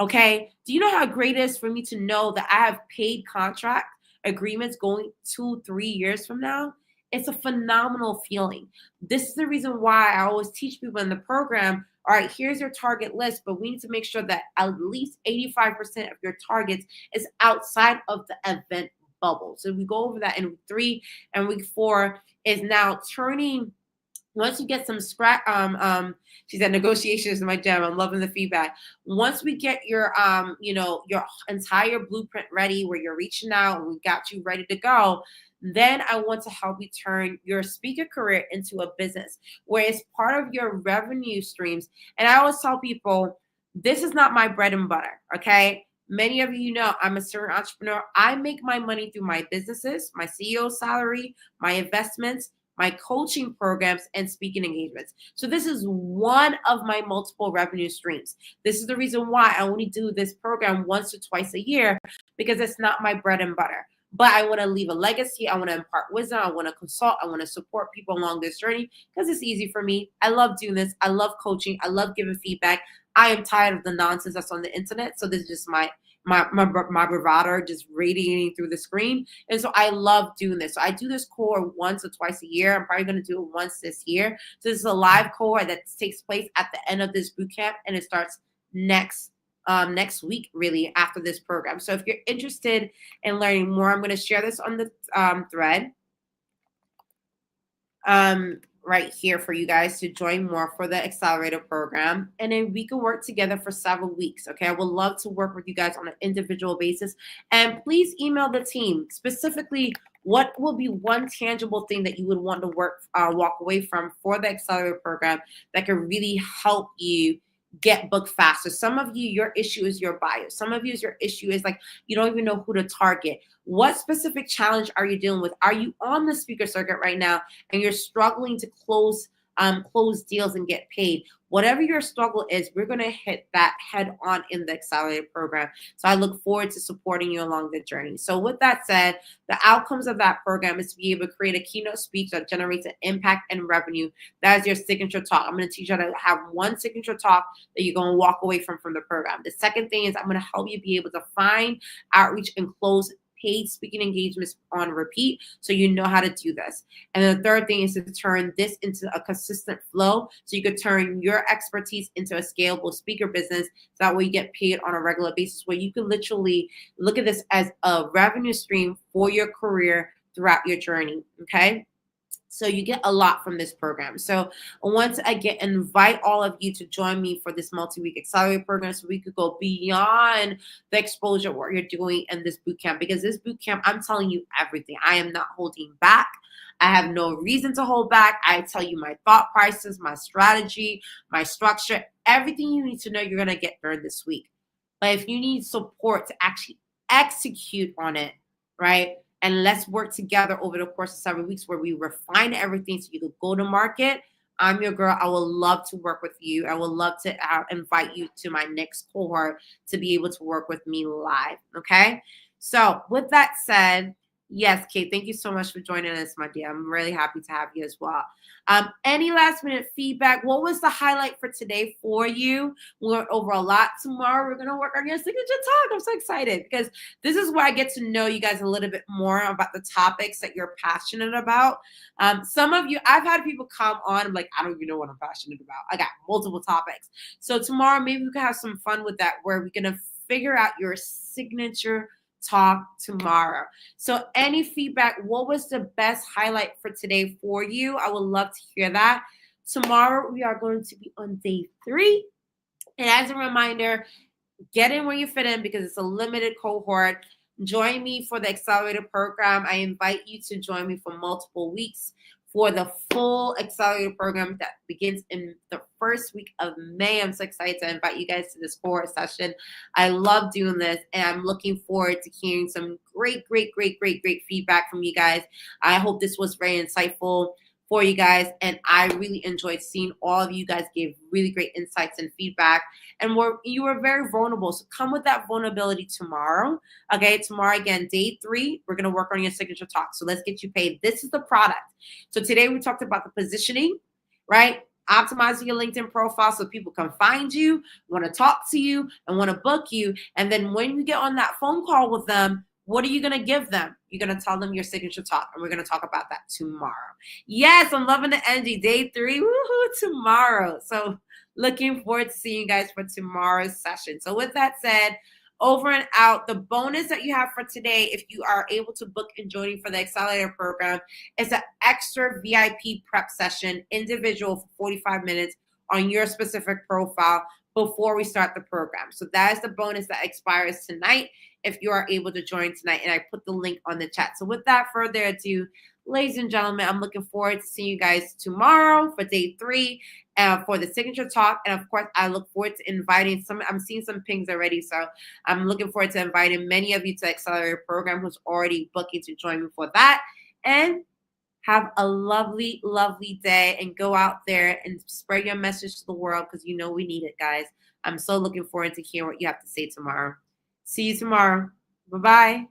S1: Okay. Do you know how great it is for me to know that I have paid contract agreements going 2, 3 years from now? It's a phenomenal feeling. This is the reason why I always teach people in the program. All right, here's your target list, but we need to make sure that at least 85% of your targets is outside of the event bubble. So we go over that in week 3, and week 4 is now turning. Once you get some scratch, she said negotiations is my jam. I'm loving the feedback. Once we get your, your entire blueprint ready, where you're reaching out and we got you ready to go, then I want to help you turn your speaker career into a business where it's part of your revenue streams. And I always tell people, this is not my bread and butter. Okay. Many of you know I'm a serial entrepreneur. I make my money through my businesses, my CEO salary, my investments, my coaching programs, and speaking engagements. So this is one of my multiple revenue streams. This is the reason why I only do this program once or twice a year, because it's not my bread and butter. But I want to leave a legacy. I want to impart wisdom. I want to consult. I want to support people along this journey because it's easy for me. I love doing this. I love coaching. I love giving feedback. I am tired of the nonsense that's on the internet. So this is just my bravado just radiating through the screen. And so I love doing this. So I do this core once or twice a year. I'm probably going to do it once this year. So this is a live core that takes place at the end of this boot camp, and it starts next week, really, after this program. So if you're interested in learning more, I'm going to share this on the thread right here for you guys to join more for the accelerator program. And then we can work together for several weeks. Okay. I would love to work with you guys on an individual basis. And please email the team specifically what will be one tangible thing that you would want to walk away from for the accelerator program that can really help you get booked faster. Some of you, your issue is your bio. Some of your issue is like you don't even know who to target. What specific challenge are you dealing with? Are you on the speaker circuit right now and you're struggling to close deals and get paid? Whatever your struggle is, we're going to hit that head on in the accelerator program. So I look forward to supporting you along the journey. So with that said, the outcomes of that program is to be able to create a keynote speech that generates an impact and revenue. That is your signature talk. I'm going to teach you how to have one signature talk that you're going to walk away from the program. The second thing is I'm going to help you be able to find, outreach, and close paid speaking engagements on repeat, so you know how to do this. And then the third thing is to turn this into a consistent flow, so you could turn your expertise into a scalable speaker business. So that way you get paid on a regular basis, where you can literally look at this as a revenue stream for your career throughout your journey. Okay. So you get a lot from this program. So once I invite all of you to join me for this multi-week accelerator program, so we could go beyond the exposure what you're doing in this boot camp. Because this boot camp, I'm telling you everything. I am not holding back. I have no reason to hold back. I tell you my thought process, my strategy, my structure, everything you need to know you're going to get during this week. But if you need support to actually execute on it, right? And let's work together over the course of several weeks where we refine everything so you can go to market. I'm your girl. I would love to work with you. I would love to invite you to my next cohort to be able to work with me live. Okay. So with that said, yes, Kate, thank you so much for joining us, my dear. I'm really happy to have you as well. Any last minute feedback? What was the highlight for today for you? We went over a lot. Tomorrow, we're going to work on your signature talk. I'm so excited because this is where I get to know you guys a little bit more about the topics that you're passionate about. Some of you, I've had people come on, I'm like, I don't even know what I'm passionate about. I got multiple topics. So tomorrow, maybe we can have some fun with that, where we're going to figure out your signature talk tomorrow. So any feedback, what was the best highlight for today for you? I would love to hear that. Tomorrow we are going to be on day 3. And as a reminder, get in where you fit in because it's a limited cohort. Join me for the accelerator program. I invite you to join me for multiple weeks for the full accelerator program that begins in the first week of May. I'm so excited to invite you guys to this cohort session. I love doing this, and I'm looking forward to hearing some great feedback from you guys. I hope this was very insightful for you guys. And I really enjoyed seeing all of you guys give really great insights and feedback. And you were very vulnerable. So come with that vulnerability tomorrow. Okay, tomorrow again, day 3, we're gonna work on your signature talk. So let's get you paid. This is the product. So today we talked about the positioning, right? Optimizing your LinkedIn profile so people can find you, want to talk to you, and want to book you. And then when you get on that phone call with them, what are you going to give them? You're going to tell them your signature talk, and we're going to talk about that tomorrow. Yes, I'm loving the energy. Day 3, woohoo, tomorrow. So looking forward to seeing you guys for tomorrow's session. So with that said, over and out. The bonus that you have for today, if you are able to book and join for the Accelerator program, is an extra VIP prep session, individual for 45 minutes on your specific profile before we start the program. So that is the bonus that expires tonight if you are able to join tonight. And I put the link on the chat. So without further ado, ladies and gentlemen, I'm looking forward to seeing you guys tomorrow for day 3 for the signature talk. And of course, I look forward to inviting I'm seeing some pings already. So I'm looking forward to inviting many of you to the Accelerator program who's already booking to join me for that. And have a lovely, lovely day and go out there and spread your message to the world because you know we need it, guys. I'm so looking forward to hearing what you have to say tomorrow. See you tomorrow. Bye-bye.